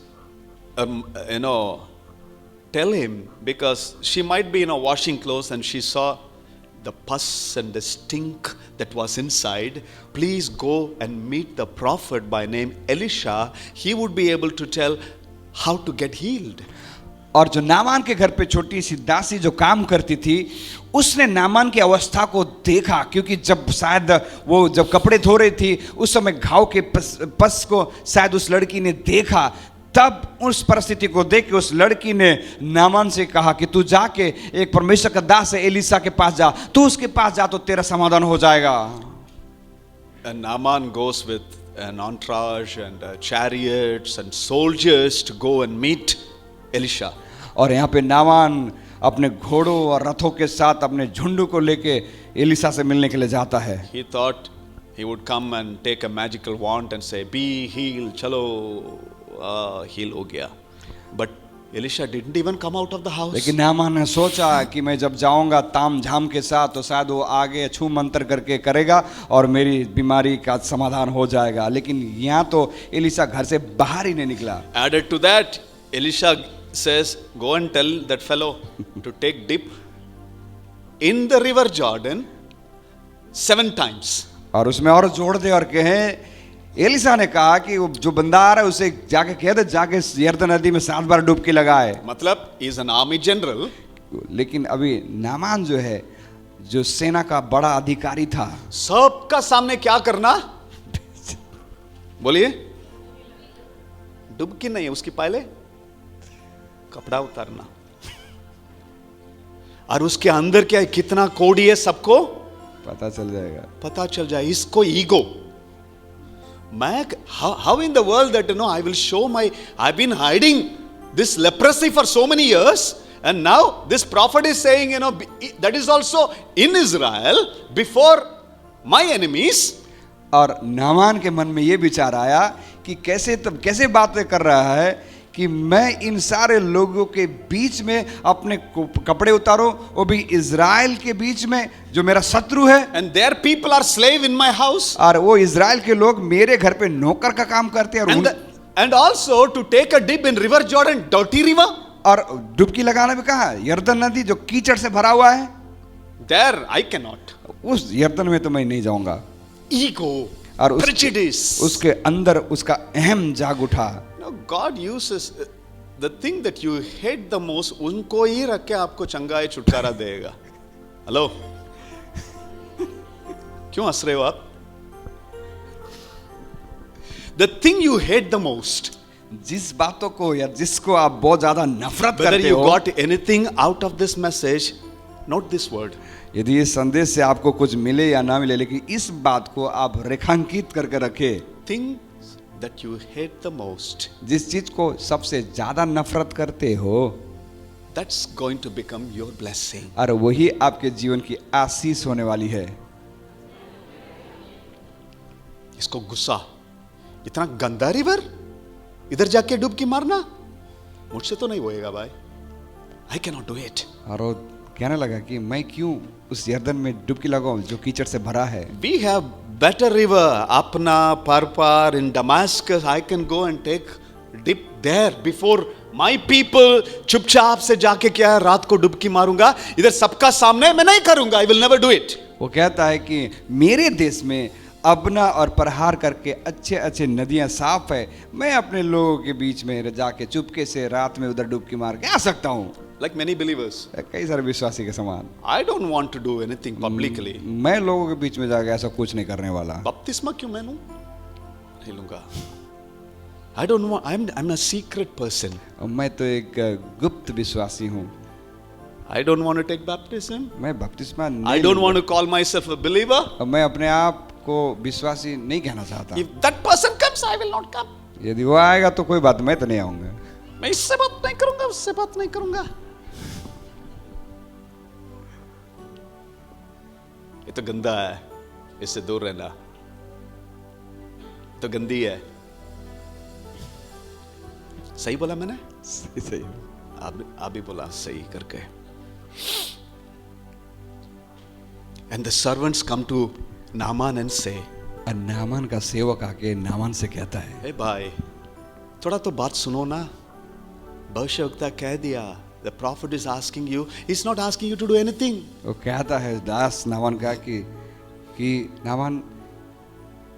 tell him, because she might be washing clothes and she saw the pus and the stink that was inside. Please go and meet the prophet by name Elisha. He would be able to tell how to get healed. और जो Naaman के घर पे छोटी सी दासी जो काम करती थी, उसने नामान की अवस्था को देखा, क्योंकि जब शायद वो जब कपड़े धो रही थी उस समय घाव के पस को शायद उस लड़की ने देखा। तब उस परिस्थिति को देख के उस लड़की ने नामान से कहा कि तू जाके एक परमेश्वर का दास है एलिसा के पास जा, तू उसके पास जा तो तेरा समाधान हो जाएगा। And Naaman goes with an entourage and chariots and soldiers to go and meet Elisha. और यहाँ पे नामान अपने घोड़ों और रथों के साथ अपने झुंड को लेके एलिसा से मिलने के लिए जाता है। He thought he would come and take a magical wand and say, be healed, chalo, heal हो गया. But Elisha didn't even come out of the house. लेकिन नामान ने सोचा कि मैं जब जाऊंगा ताम झाम के साथ तो शायद वो आगे छू मंत्र करके करेगा और मेरी बीमारी का समाधान हो जाएगा, लेकिन यहाँ तो एलिसा घर से बाहर ही नहीं निकला। Added to that, Elisha says, go and tell that fellow to take dip in the river Jordan 7 times. और उसमें और जोड़ दे और कहे, एलिसा ने कहा कि वो जो बंदा आ रहा है उसे जाके कह दे जाके यरदन नदी में 7 बार डुबकी लगाए। मतलब is an army general. लेकिन अभी नामान जो है, जो सेना का बड़ा अधिकारी था, सबका सामने क्या करना? बोलिए, डुबकी नहीं, उसकी पहले कपड़ा उतारना, और उसके अंदर क्या है, कितना कोड़ी है सबको पता चल जाएगा, पता चल जाए। इसको ईगो, मैं how in the world that I will show I've been hiding this leprosy for so many years, And now this prophet is saying, you know, that is also in Israel before my enemies. और Naaman के मन में ये विचार आया कि कैसे बातें कर रहा है कि मैं इन सारे लोगों के बीच में अपने कपड़े उतारूं, वो भी इज़राइल के बीच में जो मेरा शत्रु है. And their people are slave in my house. और वो इज़राइल के लोग मेरे घर पे नौकर का काम करते हैं. And also to take a dip in river Jordan, dirty river. और डुबकी लगाना भी कहा, यर्दन नदी जो कीचड़ से भरा हुआ है. There I cannot. उस यर्दन में तो मैं नहीं जाऊंगा. Ego, और prejudice. उसके अंदर उसका अहम जाग उठा. No, God uses the thing that you hate the most, उनको ही रख के आपको चंगाई छुटकारा देगा. हेलो, क्यों हंस रहे हो आप? The thing you hate the most, जिस बातों को या जिसको आप बहुत ज्यादा नफरत whether करते you हो, got anything out of this message, not this word. यदि इस संदेश से आपको कुछ मिले या ना मिले, लेकिन इस बात को आप रेखांकित करके रखें. Things that you hate the most, जिस चीज को सबसे ज्यादा नफरत करते हो, that's going to become your blessing. और वही आपके जीवन की आशीष होने वाली है. इसको गुस्सा, इतना गंदा रिवर, इधर जाके डुबकी मारना, मुझसे तो नहीं होएगा भाई. I cannot do it. और वो कहने लगा कि मैं क्यों उस यर्दन में डुबकी लगाऊं जो कीचड़ से भरा है. We have better river, Apna, Parpar in Damascus. I can go and take dip there before my people. चुपचाप से जाके क्या है, रात को डुबकी मारूंगा, इधर सबका सामने मैं नहीं करूंगा. I will never do it. वो कहता है कि मेरे देश में अबना और प्रहार करके अच्छे अच्छे नदियां साफ है, मैं अपने लोगों के बीच में जाके चुपके से रात में उधर डुबकी मार के आ सकता हूँ. Like many believers, कई सारे विश्वासी के समान I don't want to do anything publicly. मैं लोगों के बीच में जाके ऐसा कुछ नहीं करने वाला. बपतिस्मा क्यों मैं लूं? नहीं लूंगा. I don't want. I'm a secret person. मैं तो एक गुप्त विश्वासी हूँ. I don't want to take baptism. मैं बपतिस्मा I don't want to call myself a believer. मैं अपने आप को विश्वासी नहीं कहना चाहता. If that person comes, I will not come. यदि वो आएगा तो कोई बात, मैं तो नहीं आऊंगा. मैं इससे बात नहीं करूंगा, उससे बात नहीं करूंगा. ये तो गंदा है, इससे दूर रहना. तो गंदी है. सही बोला मैंने? सही. आप भी बोला सही करके. And the servants come to Naaman and say, Naaman का सेवक आके नामान से कहता है, हे भाई, थोड़ा तो बात सुनो ना. भविष्यवक्ता कह दिया. The prophet is asking you. He's not asking you to do anything. वो कहता है दास नामान का कि नामान,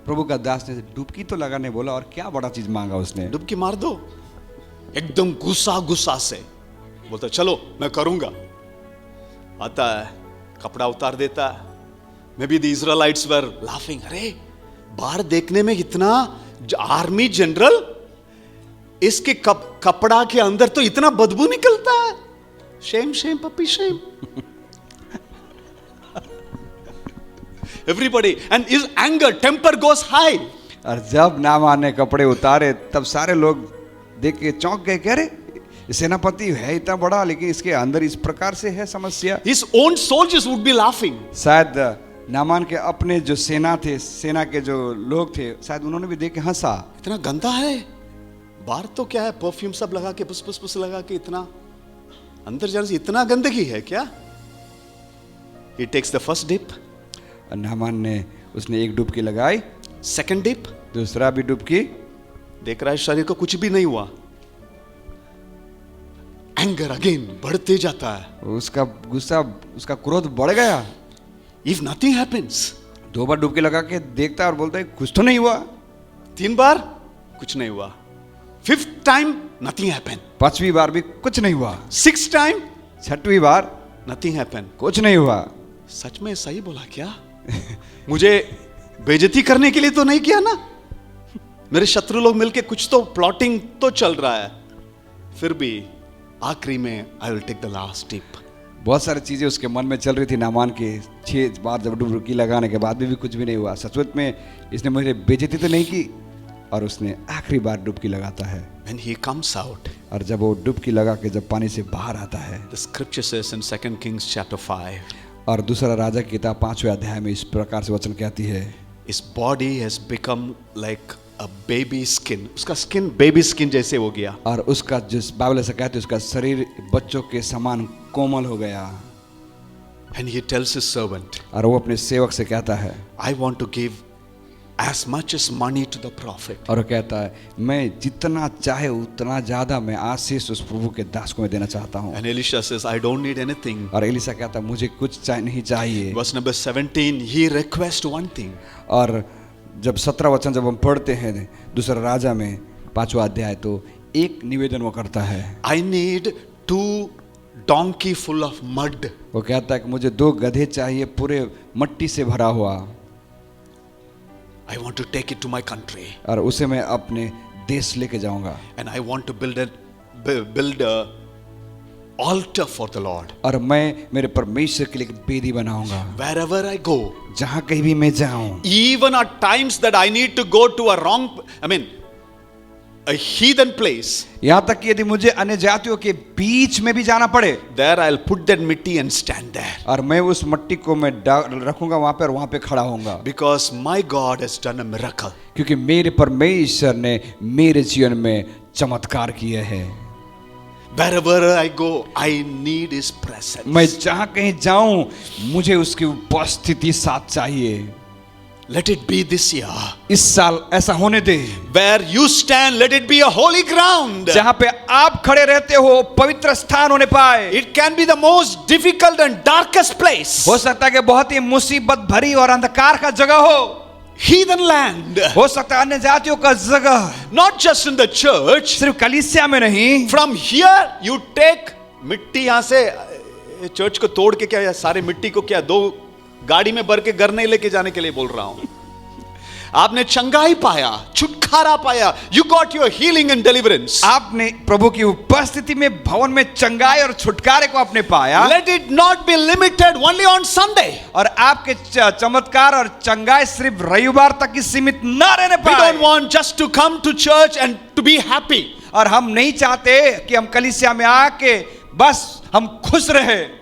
प्रभु का दास ने डुबकी तो लगाने बोला, और क्या बड़ा चीज मांगा उसने. डुबकी मार दो. एकदम गुस्सा से बोलता चलो मैं करूंगा. आता है, कपड़ा उतार देता है. Maybe the Israelites were laughing. अरे बाहर देखने में इतना आर्मी जनरल, इसके कपड़ा के अंदर तो इतना बदबू निकलता है. Shame puppy shame. Everybody, and his anger, temper goes high. और जब नामान ने कपड़े उतारे तब सारे लोग देख के चौंक गए. कह रहे सेनापति है इतना बड़ा, लेकिन इसके अंदर इस प्रकार से है समस्या. His own soldiers would be laughing. शायद नामान के अपने जो सेना के जो लोग थे, शायद उन्होंने भी देख के हंसा. इतना गंदा है. बाहर तो क्या है, परफ्यूम सब लगा के पुस लगा के, इतना अंदर जाने से इतना गंदगी है क्या? He takes the first dip. Naaman ने उसने एक डुबकी लगाई. Second dip. दूसरा भी डुबकी. देख रहा है शरीर को कुछ भी नहीं हुआ. Anger again बढ़ते जाता है. उसका गुस्सा, उसका क्रोध बढ़ गया. If nothing happens, 2 बार डुबकी लगा के देखता है और बोलता है कुछ तो नहीं हुआ. 3 बार कुछ नहीं हुआ. 5th time nothing happened. 5वीं बार भी कुछ नहीं हुआ. 6th time 6वीं बार nothing happened. कुछ नहीं हुआ. सच में सही बोला क्या? मुझे बेइज्जती करने के लिए तो नहीं किया ना? मेरे शत्रु लोग मिलके कुछ तो प्लॉटिंग तो चल रहा है. फिर भी आखिरी में I will take the last tip. बहुत सारी चीजें उसके मन में चल रही थी नामान के. 6 बार जब डुबकी लगाने के बाद भी कुछ भी नहीं हुआ. सचमुच में इसने मुझे बेइज्जती तो नहीं की, और उसने आखिरी बार डुबकी लगाता है। When he comes out, और जब वो डुबकी लगा के जब पानी से बाहर आता है, the scripture says in 2 Kings chapter 5, और दूसरा राजा की किताब 5वें अध्याय में इस प्रकार से वचन कहती है, his body has become like a baby skin. उसका skin baby skin जैसे हो गया. और उसका जिस बाइबल ऐसा कहती है उसका शरीर बच्चों के समान कोमल हो गया। And he tells his servant, और वो अपने सेवक से कहता है, I want to give as much as money to the prophet. और वो कहता है, मैं जितना चाहे उतना ज्यादा मैं आशीष उस प्रभु के दास को मैं देना चाहता हूँ। And Elisha says, I don't need anything. और एलिशा कहता है, मुझे कुछ नहीं चाहिए। Verse number 17, he requests one thing. और जब 17 वचन जब हम पढ़ते हैं दूसरा राजा में 5वां अध्याय, तो एक निवेदन वो करता है, I need 2 donkey full of mud. वो कहता है कि मुझे 2 गधे चाहिए पूरे मट्टी से भरा हुआ, I want to take it to my country. और उसे मैं अपने देश लेके जाऊंगा। And I want to build a altar for the Lord. और मैं मेरे परमेश्वर के लिए एक वेदी बनाऊंगा। Wherever I go, जहाँ कहीं भी मैं जाऊं, even at times that I need to go to a heathen place, यहाँ तक कि यदि मुझे अन्य जातियों के बीच में भी जाना पड़े, there I'll put that mitti and stand there. और मैं उस मट्टी को मैं रखूंगा वहां पर, वहां पे खड़ा होऊंगा, Because my God has done a miracle. क्योंकि मेरे परमेश्वर ने मेरे जीवन में चमत्कार किए हैं। Wherever I go, I need His presence. मैं जहां कहीं जाऊं मुझे उसकी उपस्थिति साथ चाहिए। Let it be this year. इस साल ऐसा होने दे, Where you stand, let it be a holy ground. जहां पे आप खड़े रहते हो पवित्र स्थान होने पाए। It can be the most difficult and darkest place. हो सकता है कि बहुत ही मुसीबत भरी और अंधकार का जगह हो, Heathen land. हो सकता है अन्य जातियों का जगह, Not just in the church. सिर्फ कलीसिया में नहीं। From here you take मिट्टी, यहाँ से चर्च को तोड़ के क्या, सारे मिट्टी को क्या 2 गाड़ी में भर के घर नहीं लेके जाने के लिए बोल रहा हूं। आपने चंगाई पाया, छुटकारा पाया, you got your healing and deliverance. आपने प्रभु की उपस्थिति में भवन में चंगाई और छुटकारे को आपने पाया। Let it not be limited only on Sunday. और आपके चमत्कार और चंगाई सिर्फ रविवार तक ही सीमित न रहने We पाए। don't want just to come to church and to be happy. और हम नहीं चाहते कि हम कलीसिया में आके बस हम खुश रहे,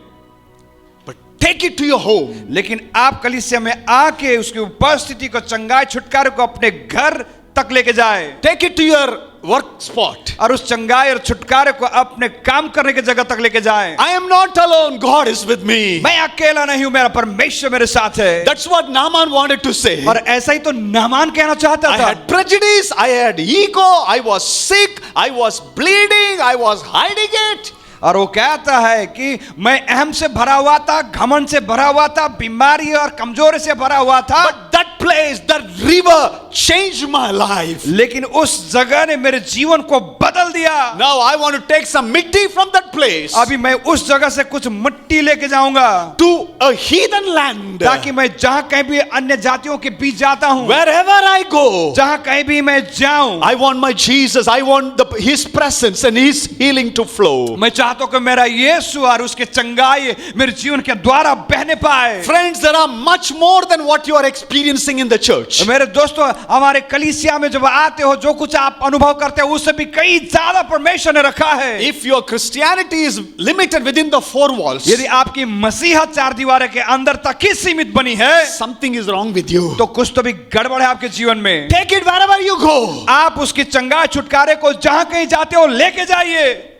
Take it to your home. लेकिन आप कलीसिया में आके उसकी उपस्थिति को, चंगाई छुटकारे को अपने घर तक लेके जाए। Take it to your work spot. और उस चंगाई और छुटकारे को अपने काम करने की जगह तक लेके जाए। I am not alone. God is with me. मैं अकेला नहीं हूं, मेरा परमेश्वर मेरे साथ है। That's what Naaman wanted to say. और ऐसा ही तो नामान कहना चाहता I था। had prejudice, I had ego, I was sick, I was bleeding, I was hiding it. और वो कहता है कि मैं अहम से भरा हुआ था, घमंड से भरा हुआ था, बीमारी और कमजोरी से भरा हुआ था। But that place, that river changed my life. लेकिन उस जगह ने मेरे जीवन को बदल दिया। Now I want to take some mitti from that place अभी मैं उस जगह से कुछ मिट्टी लेके जाऊंगा to a heathen land. ताकि मैं जहां कहीं भी अन्य जातियों के बीच जाता हूं, Wherever I go, जहां कहीं भी मैं जाऊं, I want my Jesus, I want His presence and His healing to flow. मैं चाहता हूं कि मेरा यीशु और उसके चंगाई मेरे जीवन के द्वारा बहने पाए। Friends, there are much more than what you are experiencing in the church. मेरे दोस्तों, हमारे कलीसिया में जब आते हो, जो कुछ आप अनुभव करते हो उससे भी कई ज्यादा परमेश्वर ने रखा है। If your Christianity is limited within the 4 walls, यदि आपकी मसीहत 4 दीवारों के अंदर तक ही सीमित बनी है, something is wrong with you. तो कुछ तो भी गड़बड़ है आपके जीवन में। Take it wherever you go. आप उसकी चंगाई छुटकारे को जहां कहीं जाते हो लेके जाइए।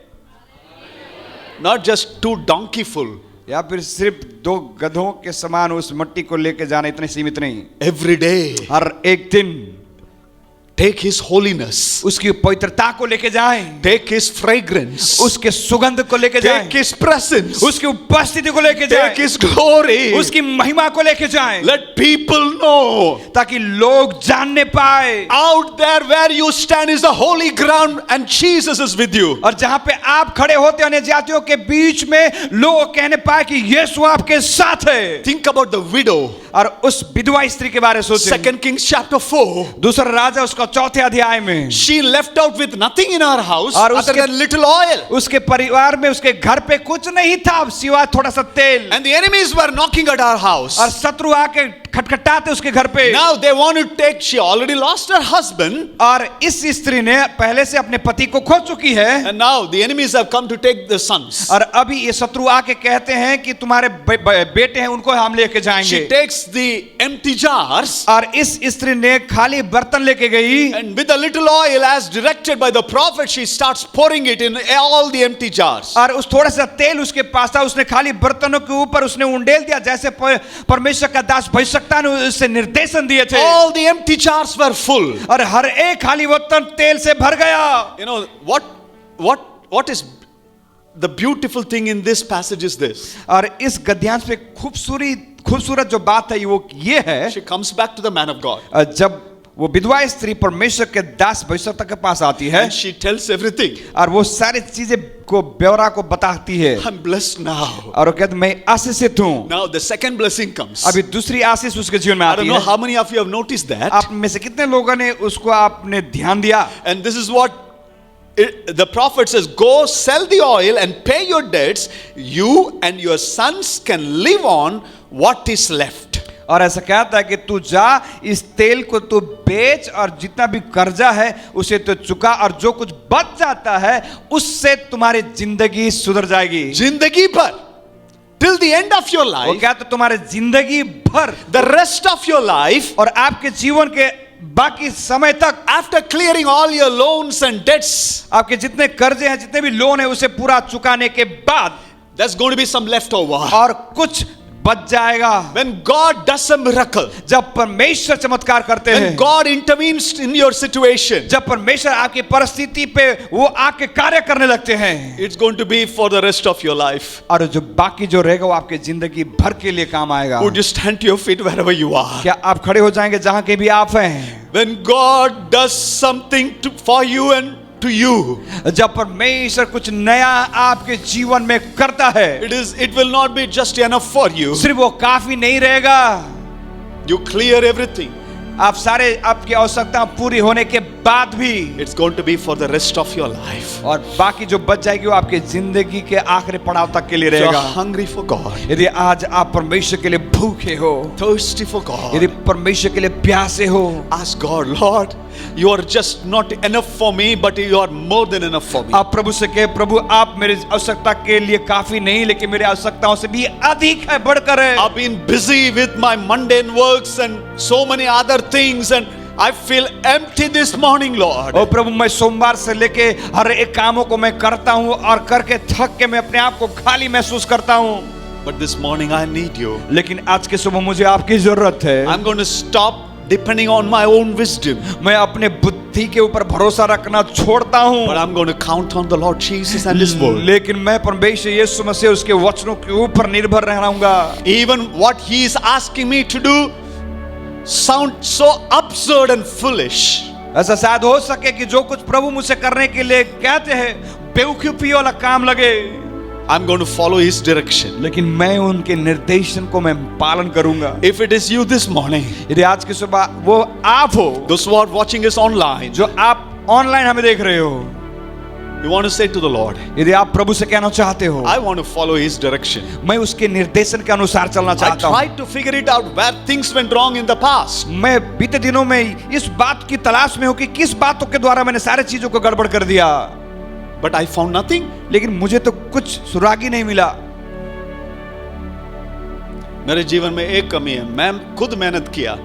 Not just 2 donkey full. या फिर सिर्फ 2 गधों के समान उस मिट्टी को लेके जाना इतने सीमित नहीं। Every day. हर एक दिन Take His holiness. उसकी पवित्रता को लेके जाएं, Take His fragrance. उसके सुगंध को लेके जाएं, Take His presence. उसकी उपस्थिति को लेके जाएं, Take His glory. उसकी महिमा को लेके जाएं, Let people know. ताकि लोग जानने पाए Out there where you stand is the holy ground and Jesus is with you. और जहां पे आप खड़े होते अन्य जातियों के बीच में लोग कहने पाए कि यीशु आपके साथ है। Think about the widow. और उस विधवा स्त्री के बारे में सोचें। 2 Kings chapter 4. दूसरा राजा उसका 4थे अध्याय में, She left out with nothing in her house और other उसके- than little oil. उसके परिवार में, उसके घर पे कुछ नहीं था सिवाय थोड़ा सा तेल। And the enemies were knocking at her house. और शत्रु आके खटखटाते उसके घर पे। Now they want to take, she already lost her husband, और इस स्त्री ने पहले से अपने पति को खो चुकी है, and now the enemies have come to take the sons. और अभी ये शत्रु आके कहते हैं कि तुम्हारे बेटे हैं उनको हम लेके जाएंगे। She takes the empty jars, और इस स्त्री ने खाली बर्तन लेके गई, and with a little oil as directed by the prophet, she starts pouring it in all the empty jars. और उस थोड़ा सा तेल उसके पास था, उसने खाली बर्तनों के ऊपर उसने उंडेल दिया, जैसे परमेश्वर का दास भविष्यवक्ता ने उसे निर्देशन दिए थे। All the empty jars were full. और हर एक खाली बर्तन तेल से भर गया। You know what is the beautiful thing in this passage is this. और इस गद्यांश पे खूबसूरत जो बात है वो ये है, She comes back to the man of God, जब वो विधवा स्त्री परमेश्वर के दास भविष्यवक्ता के पास आती है and she tells everything. और वो सारी चीजें को ब्यौरा को बताती है, I'm blessed now. और वो कहती मैं आशीषित हूँ। Now the second blessing comes. अभी दूसरी आशीष उसके जीवन में I आती don't know है। how many of you have noticed that. आप में से कितने लोगों ने उसको आपने ध्यान दिया? And this is what the prophet says, go sell the oil and pay your debts. You and your sons can live on what is left. और ऐसा कहता है कि तू जा, इस तेल को तू बेच और जितना भी कर्जा है उसे तो चुका, और जो कुछ बच जाता है उससे तुम्हारी जिंदगी सुधर जाएगी। जिंदगी भर, till the end of your वो life, क्या, तो तुम्हारे जिंदगी भर, the rest of your life, और आपके जीवन के बाकी समय तक, after clearing all your loans and debts, आपके जितने कर्जे हैं, जितने भी लोन है, उसे पूरा चुकाने के बाद there's going to be some leftover. और कुछ बच जाएगा। When God does a miracle, जब परमेश्वर चमत्कार करते when हैं, God intervenes in your situation, जब परमेश्वर आपकी परिस्थिति पे वो आके कार्य करने लगते हैं, it's going to be for the rest of your life. और जो बाकी जो रहेगा वो आपके जिंदगी भर के लिए काम आएगा। Would you stand to your feet wherever you are? क्या आप खड़े हो जाएंगे जहां के भी आप हैं? When God does something for you and to you, जब परमेश्वर कुछ नया आपके जीवन में करता है, it will not be just enough for you. सिर्फ वो काफी नहीं रहेगा। You clear everything. आप सारे आपकी आवश्यकता पूरी होने के बाद भी It's going to be for the rest of your life. और बाकी जो बच जाएगी वो आपके जिंदगी के आखिरी पड़ाव तक के लिए If you are रहेगा। hungry for God, यदि आज आप परमेश्वर के लिए भूखे हो, thirsty for God, यदि परमेश्वर के लिए प्यासे हो, ask God, Lord, you are just not enough for me, but you are more than enough for me. आप प्रभु से कहे, प्रभु आप मेरी आवश्यकता के लिए काफी नहीं, लेकिन मेरी आवश्यकताओं से भी अधिक है, बढ़कर है। I've been busy with my mundane works and so many other things, and I feel empty this morning, Lord. ओ प्रभु, मैं सोमवार से लेके हर एक कामों को मैं करता हूँ और करके थक के मैं अपने आप को खाली महसूस करता हूँ, But this morning I need you. लेकिन आज के सुबह मुझे आपकी जरूरत है। I'm going to stop depending on my own wisdom, मैं अपने बुद्धि के ऊपर भरोसा रखना छोड़ता हूँ, but I'm going to count on the Lord Jesus and His word. लेकिन मैं परमेश्वर यीशु मसीह उसके वचनों के ऊपर निर्भर रहूंगा। Even what He is asking me to do sound so absurd and foolish, ऐसा शायद हो सके कि जो कुछ प्रभु मुझसे करने के लिए कहते हैं बेवकूफी वाला काम लगे, I'm going to follow His direction. लेकिन मैं उनके निर्देशन को मैं पालन करूंगा। If it is you this morning, यदि आज की सुबह वो आप हो, those who are watching us online, जो आप ऑनलाइन हमें देख रहे हो, you want to say to the Lord, यदि आप प्रभु से कहना चाहते हो, I want to follow His direction. मैं उसके निर्देशन के अनुसार चलना I चाहता हूँ। tried to figure it out where things went wrong in the past. मैं बीते दिनों में इस बात की तलाश में हूँ कि किस बातों के द्वारा मैंने सारी चीजों को गड़बड़ कर दिया, But I found nothing. लेकिन मुझे तो कुछ सुराग ही नहीं मिला। मेरे जीवन में एक कमी है, मैं खुद मेहनत किया,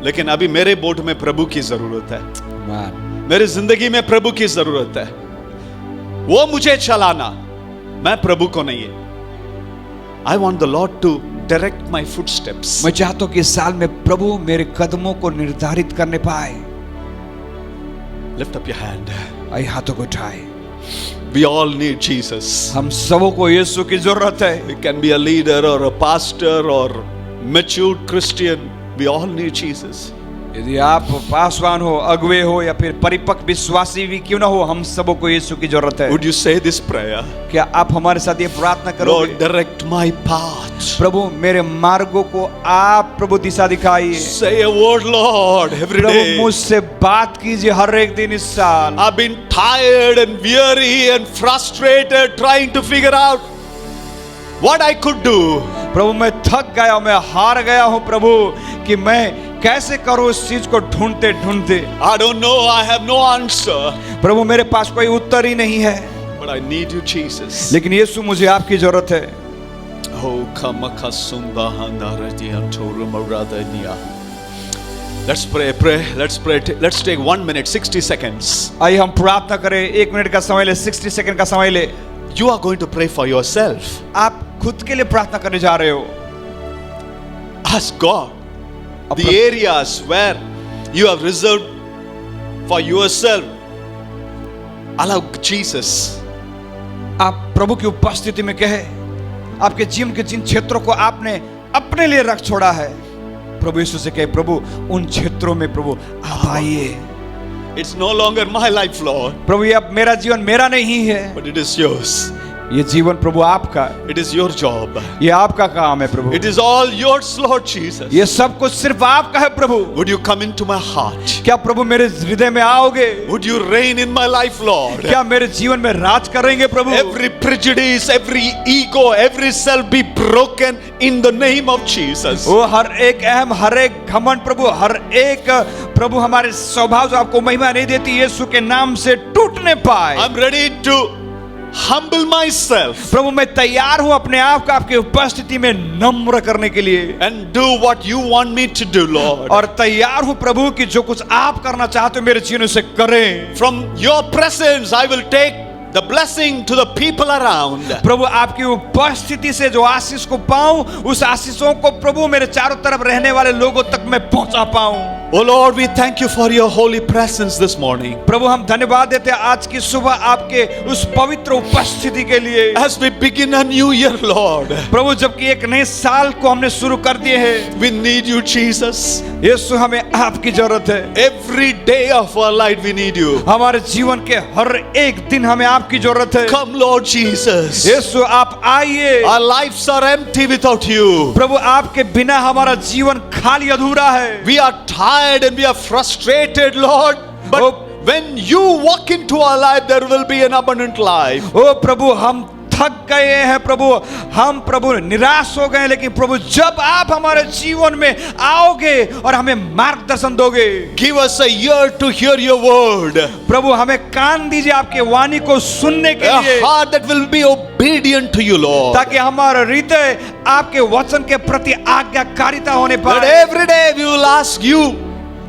लेकिन अभी मेरे बोट में प्रभु की जरूरत है, मेरी जिंदगी में प्रभु की जरूरत है। वो मुझे चलाना, मैं प्रभु को नहीं है। I want the Lord to direct my footsteps. मैं चाहता हूँ कि इस साल में प्रभु मेरे कदमों को निर्धारित करने पाए। Lift up your hand. आइए हाथों को उठाए। We all need Jesus. हम सबों को यीशु की जरूरत है। We can be a leader or a pastor or matured Christian. We all need Jesus. यदि आप पासवान हो, अगुवे हो या फिर परिपक्व विश्वासी भी क्यों ना हो, हम सबों को यीशु की जरूरत है। Would you say this prayer? क्या आप हमारे साथ ये प्रार्थना करोगे? Lord, direct my path. प्रभु मेरे मार्गों को आप प्रभु दिशा दिखाइए। Say a word, Lord, every Prabhu day. मुझसे बात कीजिए हर एक दिन इस साल। I've been tired and weary and frustrated trying to figure out what I could do. प्रभु मैं थक गया हूं, मैं हार गया हूं प्रभु कि मैं कैसे करूं इस चीज को ढूंढते ढूंढते। I don't know, I have no answer. प्रभु मेरे पास कोई उत्तर ही नहीं है, But I need you, Jesus. लेकिन यीशु मुझे आपकी जरूरत है। Oh, kamakasumba handarati anturu maradania. Let's pray, let's pray. Let's take 1 minute, 60 seconds. आइए हम प्रार्थना करें, 1 मिनट का समय ले, 60 सेकंड का समय ले। You are going to pray for yourself. आप खुद के लिए प्रार्थना करने जा रहे हो। Ask God the areas where you have reserved for yourself. Allow Jesus. आप प्रभु की उपस्थिति में कहे, आपके जीवन के जिन क्षेत्रों को आपने अपने लिए रख छोड़ा है, प्रभु यीशु से कहे, प्रभु उन क्षेत्रों में प्रभु आप आइए। It's no longer my life, Lord, प्रभु ये अब मेरा जीवन मेरा नहीं है, but it is yours. ये जीवन प्रभु आपका है, It is your job. ये आपका काम है प्रभु, It is all yours, Lord Jesus. ये सब कुछ सिर्फ आपका है प्रभु। Would you come into my heart? क्या प्रभु मेरे हृदय में आओगे? Would you reign in my life, Lord? क्या मेरे जीवन में राज करेंगे प्रभु? Every prejudice, every ego, every self be broken in the name of Jesus. वो हर एक अहम, हर एक घमंड प्रभु, हर एक प्रभु हमारे स्वभाव जो आपको महिमा नहीं देती, यीशु के नाम से टूटने पाए। I'm ready to humble myself प्रभु मैं तैयार हूं अपने आप को आपकी उपस्थिति में नम्र करने के लिए, and do what you want me to do, Lord. और तैयार हूं प्रभु कि जो कुछ आप करना चाहते हो मेरे जीवन से करें। From your presence, I will take the blessing to the people around. प्रभु आपकी उपस्थिति से जो आशीष को पाऊं, उस आशीषों को प्रभु मेरे चारों तरफ रहने वाले लोगों तक मैं पहुंचा पाऊं। Oh Lord, we thank you for your holy presence this morning. प्रभु हम धन्यवाद देते हैं आज की सुबह आपके उस पवित्र उपस्थिति के लिए। As we begin a new year, Lord, प्रभु जबकि एक नए साल को हमने शुरू कर दिए हैं, we need you, Jesus. यीशु हमें आपकी जरूरत है। Every day of our life we need you. हमारे जीवन के हर एक दिन हमें आपकी जरूरत है। Come, Lord Jesus. यीशु आप आइए। Our lives are empty without you. प्रभु आपके बिना हमारा जीवन खाली अधूरा है। We are tired and we are frustrated, Lord. But when you walk into our life, there will be an abundant life. ओ प्रभु हम थक गए हैं प्रभु, हम प्रभु निराश हो गए, लेकिन प्रभु जब आप हमारे जीवन में आओगे और हमें मार्गदर्शन दोगे, Give us a ear to hear your word. प्रभु हमें कान दीजिए आपके वाणी को सुनने के A लिए, heart that will be obedient to you, Lord. ताकि हमारा हृदय आपके वचन के प्रति आज्ञाकारिता होने That पाए। every day we will ask you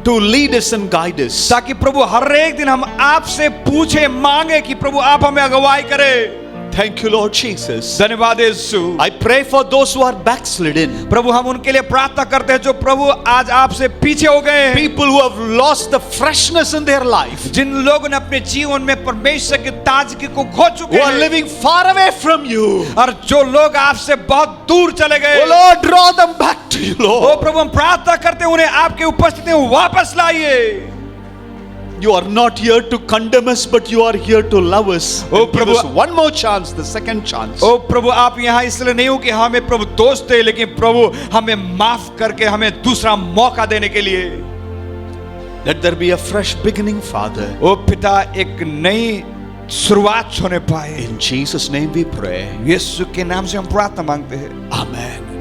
to lead us and guide us. ताकि प्रभु हर एक दिन हम आपसे पूछे मांगे कि प्रभु आप हमें अगुवाई करें। Thank you, Lord Jesus. धन्यवाद यीशु। I pray for those who are backslidden. प्रभु हम उनके लिए प्रार्थना करते हैं जो प्रभु आज आपसे पीछे हो गए हैं, People who have lost the freshness in their life. जिन लोगों ने अपने जीवन में परमेश्वर की ताजगी को खो चुके Who are हैं, living far away from you. और जो लोग आपसे बहुत दूर चले गए, Oh Lord, draw them back to you, O Lord. प्रभु हम प्रार्थना करते हैं उन्हें आपके उपस्थिति में वापस लाइए। You are not here to condemn us, but you are here to love us. Oh, And give Prabhu. us one more chance, the second chance. ओ प्रभु आप यहाँ इसलिए नहीं हो कि हमें प्रभु दोष दे, लेकिन प्रभु हमें माफ करके हमें दूसरा मौका देने के लिए। Let there be a fresh beginning, Father. ओ पिता एक नई शुरुआत होने पाए, In Jesus' name we pray. यीशु के नाम से हम प्रार्थना मांगते हैं। Amen.